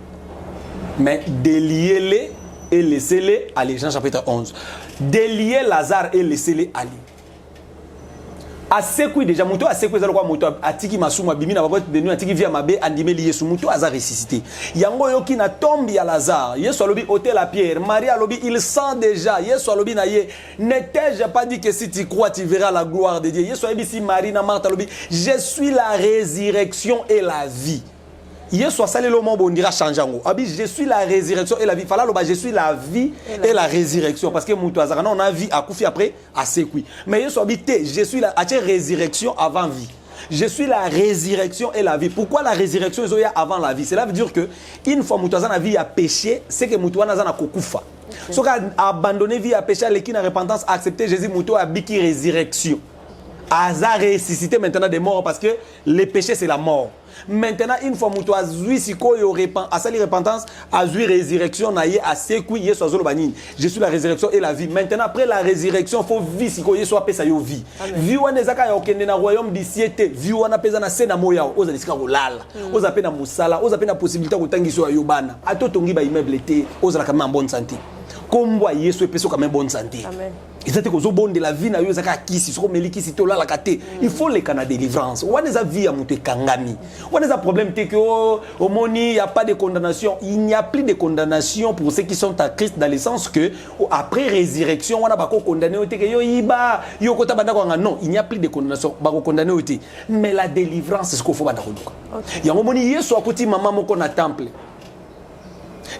Mais déliez-les et laissez-les aller. Jean chapitre 11. Déliez Lazare et laissez-les aller. Asekwi déjà muto asekwi zalo kwa muto atiki masumu bimi na babote de nuit atiki via mabe andimeli Yesu muto aza ressuscité. Yango yoki na tombe ya Lazare. Yesu alobi ôter la pierre. Marie alobi il sent déjà. Yesu alobi na ye ne t'ai-je pas dit que si tu crois tu verras la gloire de Dieu. Yesu alobi si Marie na Marthe alobi je suis la résurrection et la vie. Yesu asali lo mo bondira changeango. Abi je suis la résurrection et la vie. Fala lo ba je suis la vie et la résurrection parce que muto azaka on a vie akufi après asekwi. Mais Yesu abi te je suis la résurrection avant vie. Je suis la résurrection et la vie. Pourquoi la résurrection est avant la vie? Cela veut dire que une fois muto azana vie a péché, c'est que muto azana kokufa. So ka abandonner vie à péché, l'équipe na repentance, accepter Jésus muto a biki résurrection. Aza ressuscité maintenant des morts parce que le péché c'est la mort. Maintenant une fois muto azui siko yo asali repentance, azui résurrection na ye asekui yeso azolo banini. Je suis la résurrection et la vie. Maintenant après la résurrection faut vivre siko yeso apesa yo vie. Vie wana ezaka ya okende na royaume d'ici-té. Vie wana pesa na sena moya oza lisika kolala. Oza pe na musala, oza pe na possibilité ko tangiso ya yobana. Ato tongi ba immeuble té, oza quand même en bonne santé. Kombo yeso epeso quand même bonne santé. Amen. Ils ont bon de la vie na yo zaka kisi soko meliki si to la kate. Il faut les canaux de délivrance. On a vie à monter kangami. On a problème que au moni il y a pas de condamnation. Il n'y a plus de condamnation pour ceux qui sont à Christ dans le sens que après résurrection on a pas condamné au que yo iba yo kota banda ko non, il n'y a plus de condamnation ba ko condamné au mais la délivrance c'est ce qu'il faut banda ko duka. Ya moni Yesu akuti mama moko na temple.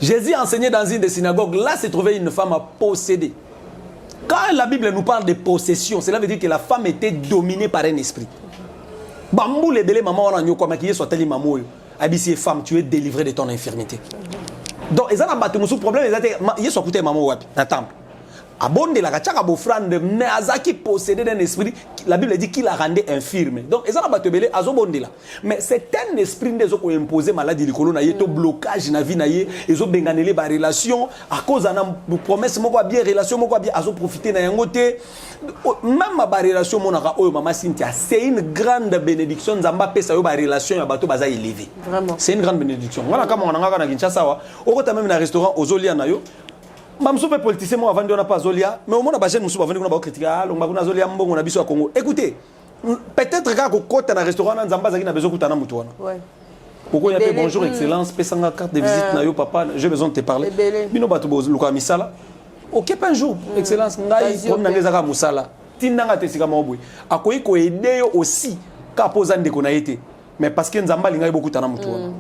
Jésus enseignait dans une des synagogues, là se trouvait une femme possédée. Quand la Bible nous parle de possession, cela veut dire que la femme était dominée par un esprit. Bambou les belé maman on a nyoko makiye soit telle maman abisi femme tu es délivrée de ton infirmité. Donc ils ont battu mon problème ils étaient ils sont écouté maman wapi na temple. Abonde la kachaka bofrande mais azaki possédé d'un esprit la Bible dit qu'il a rendu infirme. Donc ils ont battu belé azobonde là. Mais c'est un esprit des autres qui imposé maladie likolo na yeto blocage na vie na ye ils ont benganelé ba relation à cause na promesse moko bien relation moko bien azo profiter na yango te même ba relation monaka oyo mama Cynthia c'est une grande bénédiction nzamba pesa yo ba relation ya bato baza élevé. Vraiment. C'est une grande bénédiction. Voilà kama on nga na Kinshasa wa okota même na restaurant ozolia na yo Mamsoupe politicien moi avant de na pas Zolia mais au moins ba jeune musuba vendre kuna ba critiquer longa kuna Zolia mbongo na biso ya Congo. Écoutez, peut-être ka ko kota na restaurant na nzamba zaki na besoin kutana mutu wana. Ouais. Pourquoi il y a bonjour excellence, pesanga carte de visite na yo papa, j'ai besoin de te parler. Bino batu bo luka misala. OK pas un jour excellence ngai comme na ngeza ka musala. Tinanga te sika mobwe. Akoyi ko aider yo aussi ka posa ndeko na été. Mais parce que nzamba linga beaucoup tana mutu wana.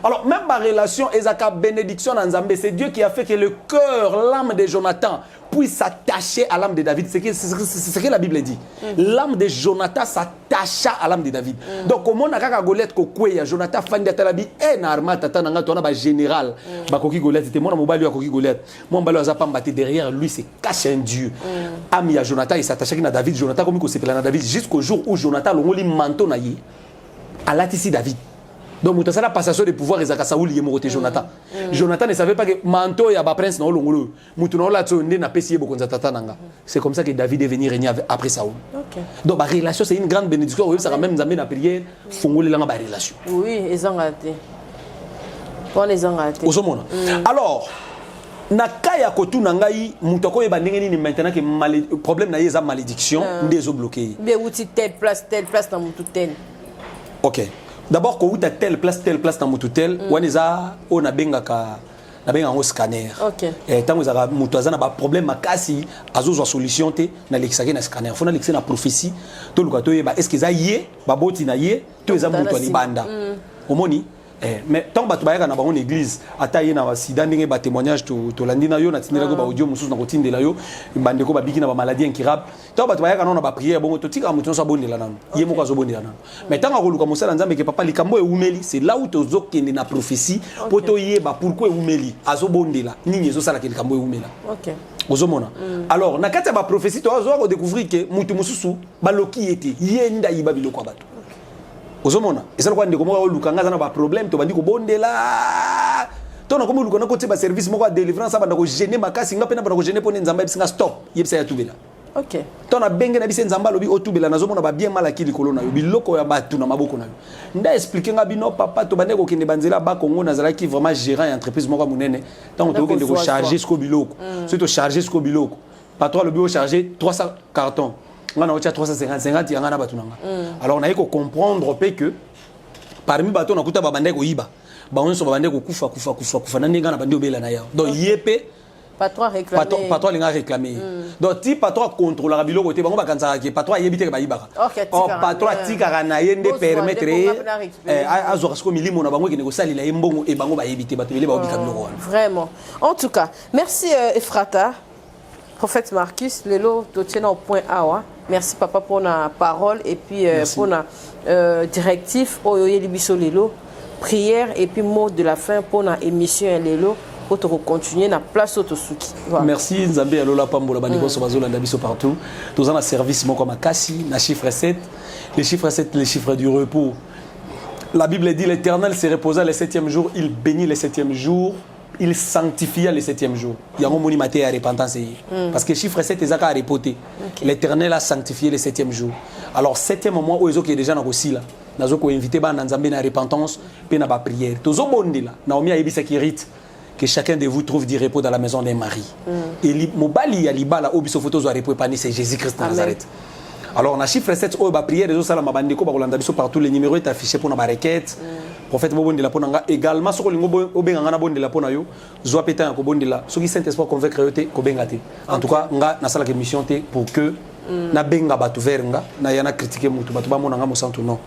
Alors, même ma relation, Ezaka bénédiction en Zambé, c'est Dieu qui a fait que le cœur, l'âme de Jonathan puisse s'attacher à l'âme de David. C'est ce que la Bible dit. L'âme de Jonathan s'attacha à l'âme de David. Donc, comment on a fait Goliath Kokoué, Jonathan Fandi Atalabi, et Narma Tatana, tu as un général, Bakoki Goliath, c'était moi, mon balou à Koki Goliath. Mon balou à Zapambati, derrière lui, c'est caché un Dieu. Ami à Jonathan, il s'attachait à David. Jonathan, comme il s'appelle à David, jusqu'au jour où Jonathan, le manteau naïe, à l'atissi David. Donc, il y a la passation de pouvoir et Saoul et Moroté Jonathan. Jonathan ne savait pas que manteau et prince n'a pas c'est comme ça que David est venu régner après Saoul. Okay. Donc, la relation, c'est une grande bénédiction. Ça même Zambé na prière, fongole la relation. Oui, ils ont raté. Ils ont raté. Alors, na kaya kotu na ngai mutoko e bandenge ni maintenant que problème na yeza malédiction des bloqués. Bien outil telle place dans mutu tel. OK. d'abord ko uta telle place dans mutu tel waneza on a bengaka na benga un scanner. OK. Et tant que ça mutu azana ba problème makasi azozwa solution te na lekisaki na scanner. Faut na lekisa na prophétie to lukato yeba est-ce que za yé ba boti na yé to eza mutu alibanda. Omoni mais tant que tu vas dans une église, attaquer na sida ndenge ba témoignage to landina yo na tindela ko ba audio mususu na kotindela yo bandeko ba biki na ba maladie incurable. Tant que tu vas na ba prière bongo to tika mutu so bondela nanu. Ye moko zo bondela nanu. Mais tant que luka musala nzambe ke papa likambo e umeli, c'est là où tozo kende na prophétie poto yeba pourquoi umeli azo bondela nini zo sala ke likambo e umela. OK. Ozomona. Alors na kati ba prophétie to azo découvrir que mutu mususu ba loki ete yenda yiba biloko bato. Ozomona ezala kwa ndeko moko lukanga za na ba problème to bandi ko bondela to na ko luka na ko te ba service moko de délivrance banda ko gêner makasi nga pena banda ko gêner pone nzamba bisinga stop yebisa ya tubela. OK. To na benge na bise nzamba lobi otubela nazomona ba bien malaki likolo na yo biloko ya batu na maboko na yo. Nda expliquer nga bino papa to bande ko kende banzela ba Congo nazala ki vraiment gérant entreprise moko munene tant to kende ko charger ce ko biloko c'est to charger ce ko biloko patron lobi o charger 300 cartons. On a 350 y a batu nanga. Alors on a comprendre que parmi bato on a kuta babande ko yiba ba on so babande ko kufa na ninga na bande obela na ya donc yepé patron réclamer patron linga réclamer donc ti patron contrôler biloko te bango bakanza ke patron yebite ba yibaka oh patron tika na yende permettre azo kasko milimo na bango ke négocier la mbongo e bango ba yebite bato bele ba obika biloko. Vraiment. En tout cas, merci Ephrata. Prophète Marcus, Lelo, tu tiens au point A. Merci papa pour la parole et puis pour la directive. Oyoye libiso Lelo, prière et puis mot de la fin pour la émission Lelo pour te continuer na place Otosuki. Merci Nzambe Alola Pambola Bandiko Sobazola Ndabiso partout. Tous en service mon comme Makasi, na chiffre 7. Les chiffres 7, les chiffres du repos. La Bible dit l'Éternel s'est reposé le 7e jour, il bénit le 7e jour. Il sanctifia le 7e jour. Il y a un mot maté à repentance. Parce que chiffre 7 est à repoter. L'Éternel a sanctifié le 7e jour. Alors, 7e moment où ils ont déjà aussi là. Nous avons invité à la repentance et à la prière. Tous les bons là. Naomi a dit que chacun de vous trouve du repos dans la maison d'un mari. Et Mobali Alibala, Obiso Photos a repos, c'est Jésus-Christ de Nazareth. Alors, on a chiffre 7, on a prière, les autres salles, partout, les numéros sont affichés pour nos requêtes. Prophète Bobon de la Ponanga également, ce que nous avons de la Ponayo, Zoa Pétain, Kobon de la, ce qui Saint-Espoir qu'on veut créer, Kobengate. En tout cas, nous avons une mission pour que na benga batu verenga na yana critiquer mutu batu ba monanga mosantu non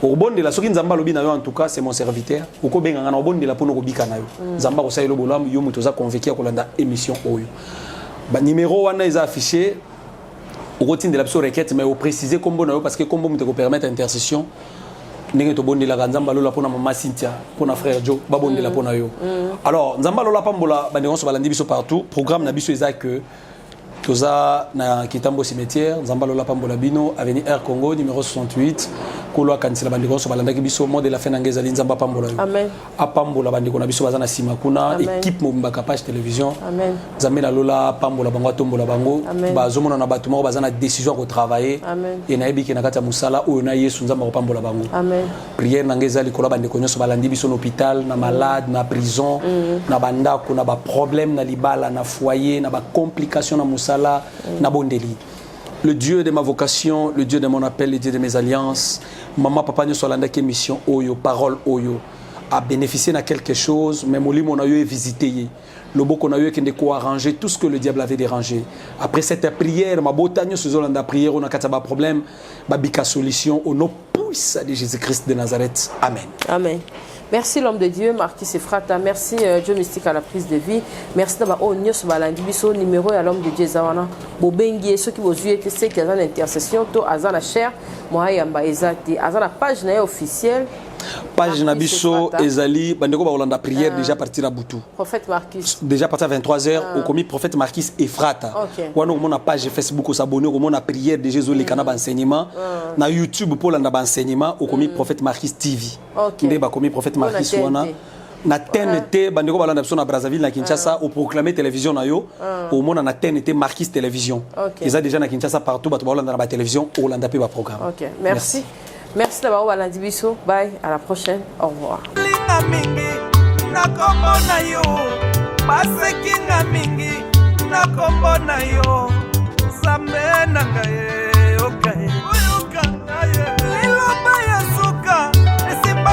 au bon de la soki nzamba lobi na yo en tout cas c'est mon serviteur uko benga na bon de la pono kobika na yo nzamba ko sayelo bolam yo mutu za convoquer ko landa émission oyo ba numéro wana is affiché au routine de la requête mais au préciser combo na yo parce que combo mutu ko permettre intercession ndenge to bondela nzamba lola pona mama Cynthia pona frère Joe ba bondela pona yo alors nzamba lola pambola ba ndongo so balandi biso partout programme na biso eza que toza na Kitambo cimetière nzamba lola pambola bino avenue Air Congo numéro 68 kolwa kansila bandiko so balanda biso mode de la fin ngeza nzamba pambola yo amen apambola bandiko na biso bazana sima kuna équipe mobimba capage télévision amen nzambe lola pambola bango tombola bango bazomona na batu moko bazana décision ko travailler et na ebiki na kata musala oyo na Yesu nzamba ko pambola bango amen prière ngeza likola bandiko nyoso balandi biso na hôpital na malade na prison na bandako na ba problème na libala na foyer na ba complication na musala na bondeli. Le Dieu de ma vocation, le Dieu de mon appel, le Dieu de mes alliances, maman, papa, nous sommes dans mission oyo, parole oyo, a bénéficié de quelque chose, mais mon livre, on a eu visité. Le beau qu'on a eu qui a arrangé tout ce que le diable avait dérangé. Après cette prière, ma botagne, ce jour de prière, on a un problème, babika solution, au nom puissant de Jésus-Christ de Nazareth. Amen. Amen. Merci l'homme de Dieu, Marcus Ephrata. Merci Dieu mystique à la prise de vie. Merci d'avoir oigné ce balandi biso numéro à l'homme de Dieu Zawana. Bobengi ceux qui vous suivent, c'est qu'il y a une intercession, to azana cher, moi yamba ezati, azana page na officielle. Page na biso ezali bandeko ba Hollanda prière déjà partir à Boutou. Prophète Marcus. Déjà partir à 23h au commis prophète Marcus Ephrata. Wana on a page Facebook au s'abonner au mon prière de Jésus les canaux enseignement na YouTube pour l'anda enseignement au commis prophète Marcus TV. Ndé ba commis prophète Marcus wana na TNT bandeko ba Hollanda na Brazzaville na Kinshasa au proclamer télévision na yo au monde na TNT Marcus télévision. Ils a déjà na Kinshasa partout ba Hollanda na télévision au Hollanda pe ba programme. OK, merci. Merci d'avoir eu lundi biso. Bye, à la prochaine. Au revoir. Linga mingi na kombo na yo, baseki na mingi na kombo na yo, sambe na ngaye, okay. Liloba ya suka, esipa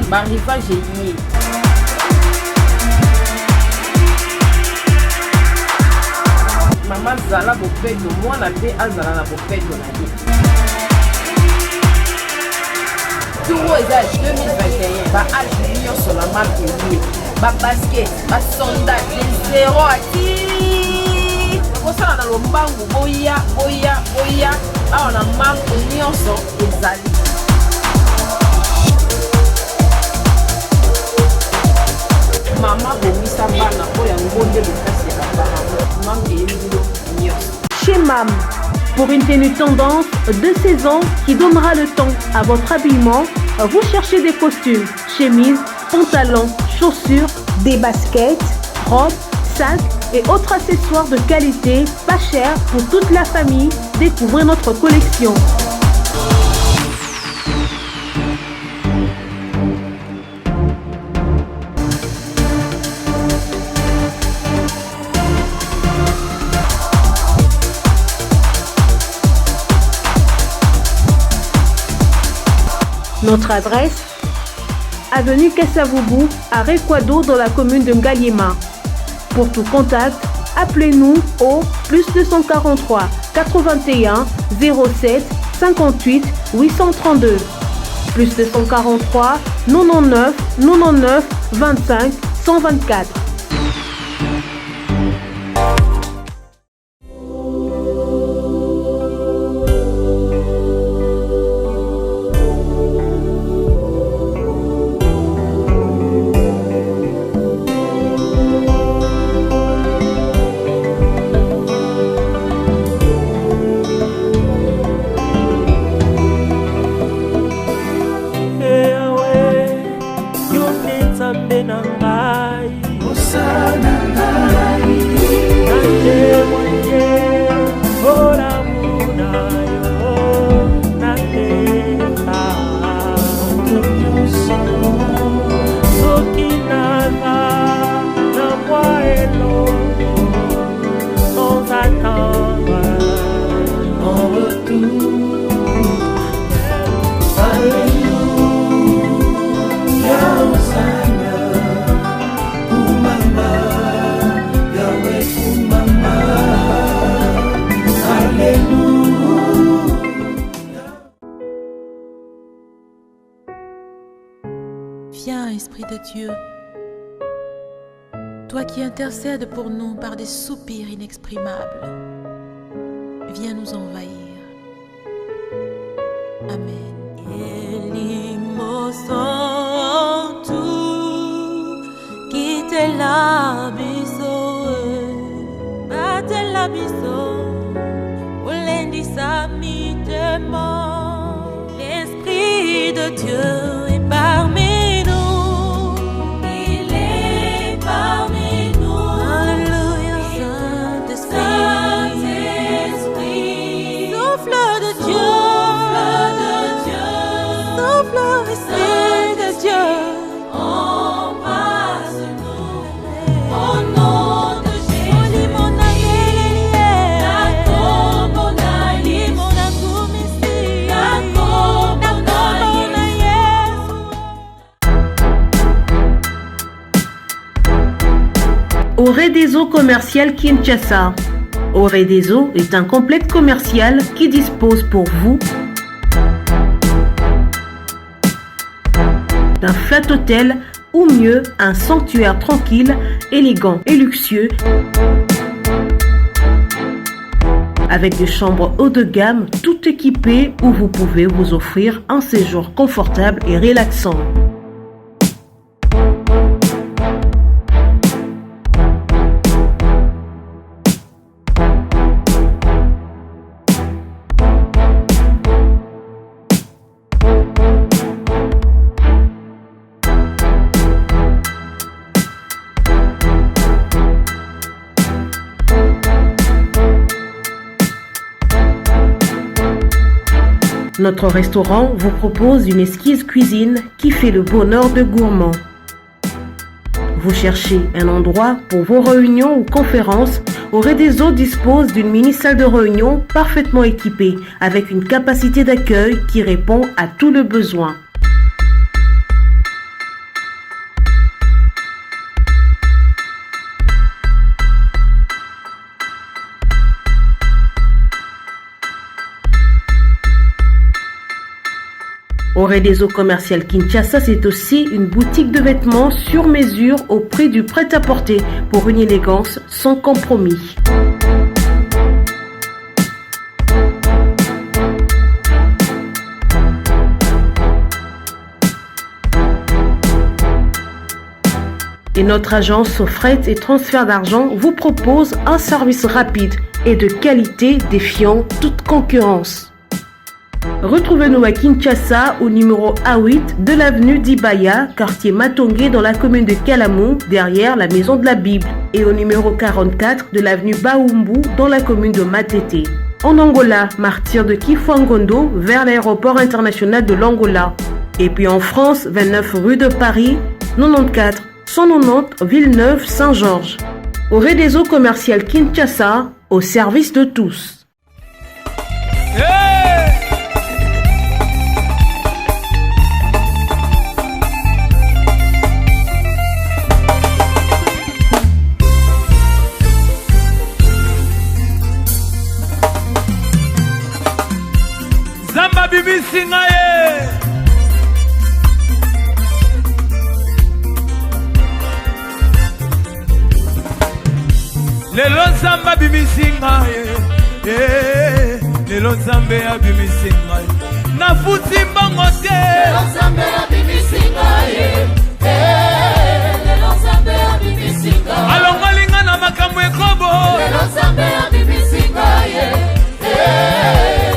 barrivage eyie mama zala bopeto mwana mpe azala na bopeto na ye turo eza 2021 baage nyonso na marke eyie babasket basondage les zero ati kosala na lombangu boya awa na marke nyonso ezali mama bomisa bana oyo ngonde lokasi ya parent manque eyebilo nyonso chez MAM pour une tenue tendance de saison qui donnera le ton à votre habillement. Vous cherchez des costumes, chemises, pantalons, chaussures, des baskets, robes, sacs et autres accessoires de qualité, pas cher pour toute la famille. Découvrez notre collection. Notre adresse, avenue Kassavoubou, à Rekwado dans la commune de Ngaliema. Pour tout contact, appelez-nous au +243 81 07 58 832. +243 99 99 25 124. Viens, Esprit de Dieu, toi qui intercèdes pour nous par des soupirs inexprimables, viens nous envahir. Amen. L'Esprit de Dieu est parmi nous. Il est parmi nous. Alléluia. Saint-Esprit. Souffle de Dieu. Souffle, Esprit de Dieu. Embrasse-nous. Au nom de Jésus. Oredeso commercial Kinshasa. Oredeso est un complexe commercial qui dispose pour vous d'un flat hôtel ou mieux un sanctuaire tranquille, élégant et luxueux avec des chambres haut de gamme tout équipées où vous pouvez vous offrir un séjour confortable et relaxant. Notre restaurant vous propose une exquise cuisine qui fait le bonheur de gourmands. Vous cherchez un endroit pour vos réunions ou conférences? Oredeso dispose d'une mini-salle de réunion parfaitement équipée avec une capacité d'accueil qui répond à tous les besoins. Au Réseau commercial Kinshasa, c'est aussi une boutique de vêtements sur mesure au prix du prêt-à-porter pour une élégance sans compromis. Et notre agence fret et transfert d'argent vous propose un service rapide et de qualité défiant toute concurrence. Retrouvez-nous à Kinshasa au numéro A8 de l'avenue d'Ibaya, quartier Matongé dans la commune de Kalamou, derrière la maison de la Bible, et au numéro 44 de l'avenue Baoumbu dans la commune de Matete. En Angola, martyr de Kifuangondo vers l'aéroport international de l'Angola. Et puis en France, 29 rue de Paris, 94 190 Villeneuve-Saint-Georges. Au Réseau commercial Kinshasa, au service de tous. Zamba bibi singaye. Lelo Zamba bimisinga Lelo Zambe abimisinga Na futi mbango te Lelo Zambe abimisinga Lelo Zambe abimisinga Alonga linga na makambo ekobo Lelo Zambe abimisinga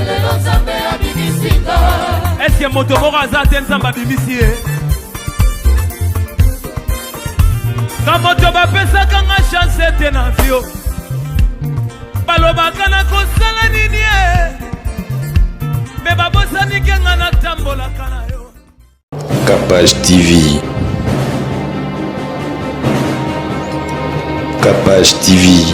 Lelo Zambe abimisinga Est-ce que moto za ten Zamba bimisi Kamoto bapesa kanga chance tena fio Balobaka na kosala nini Me babosani kenga na tambola kana yo Capage TV Capage TV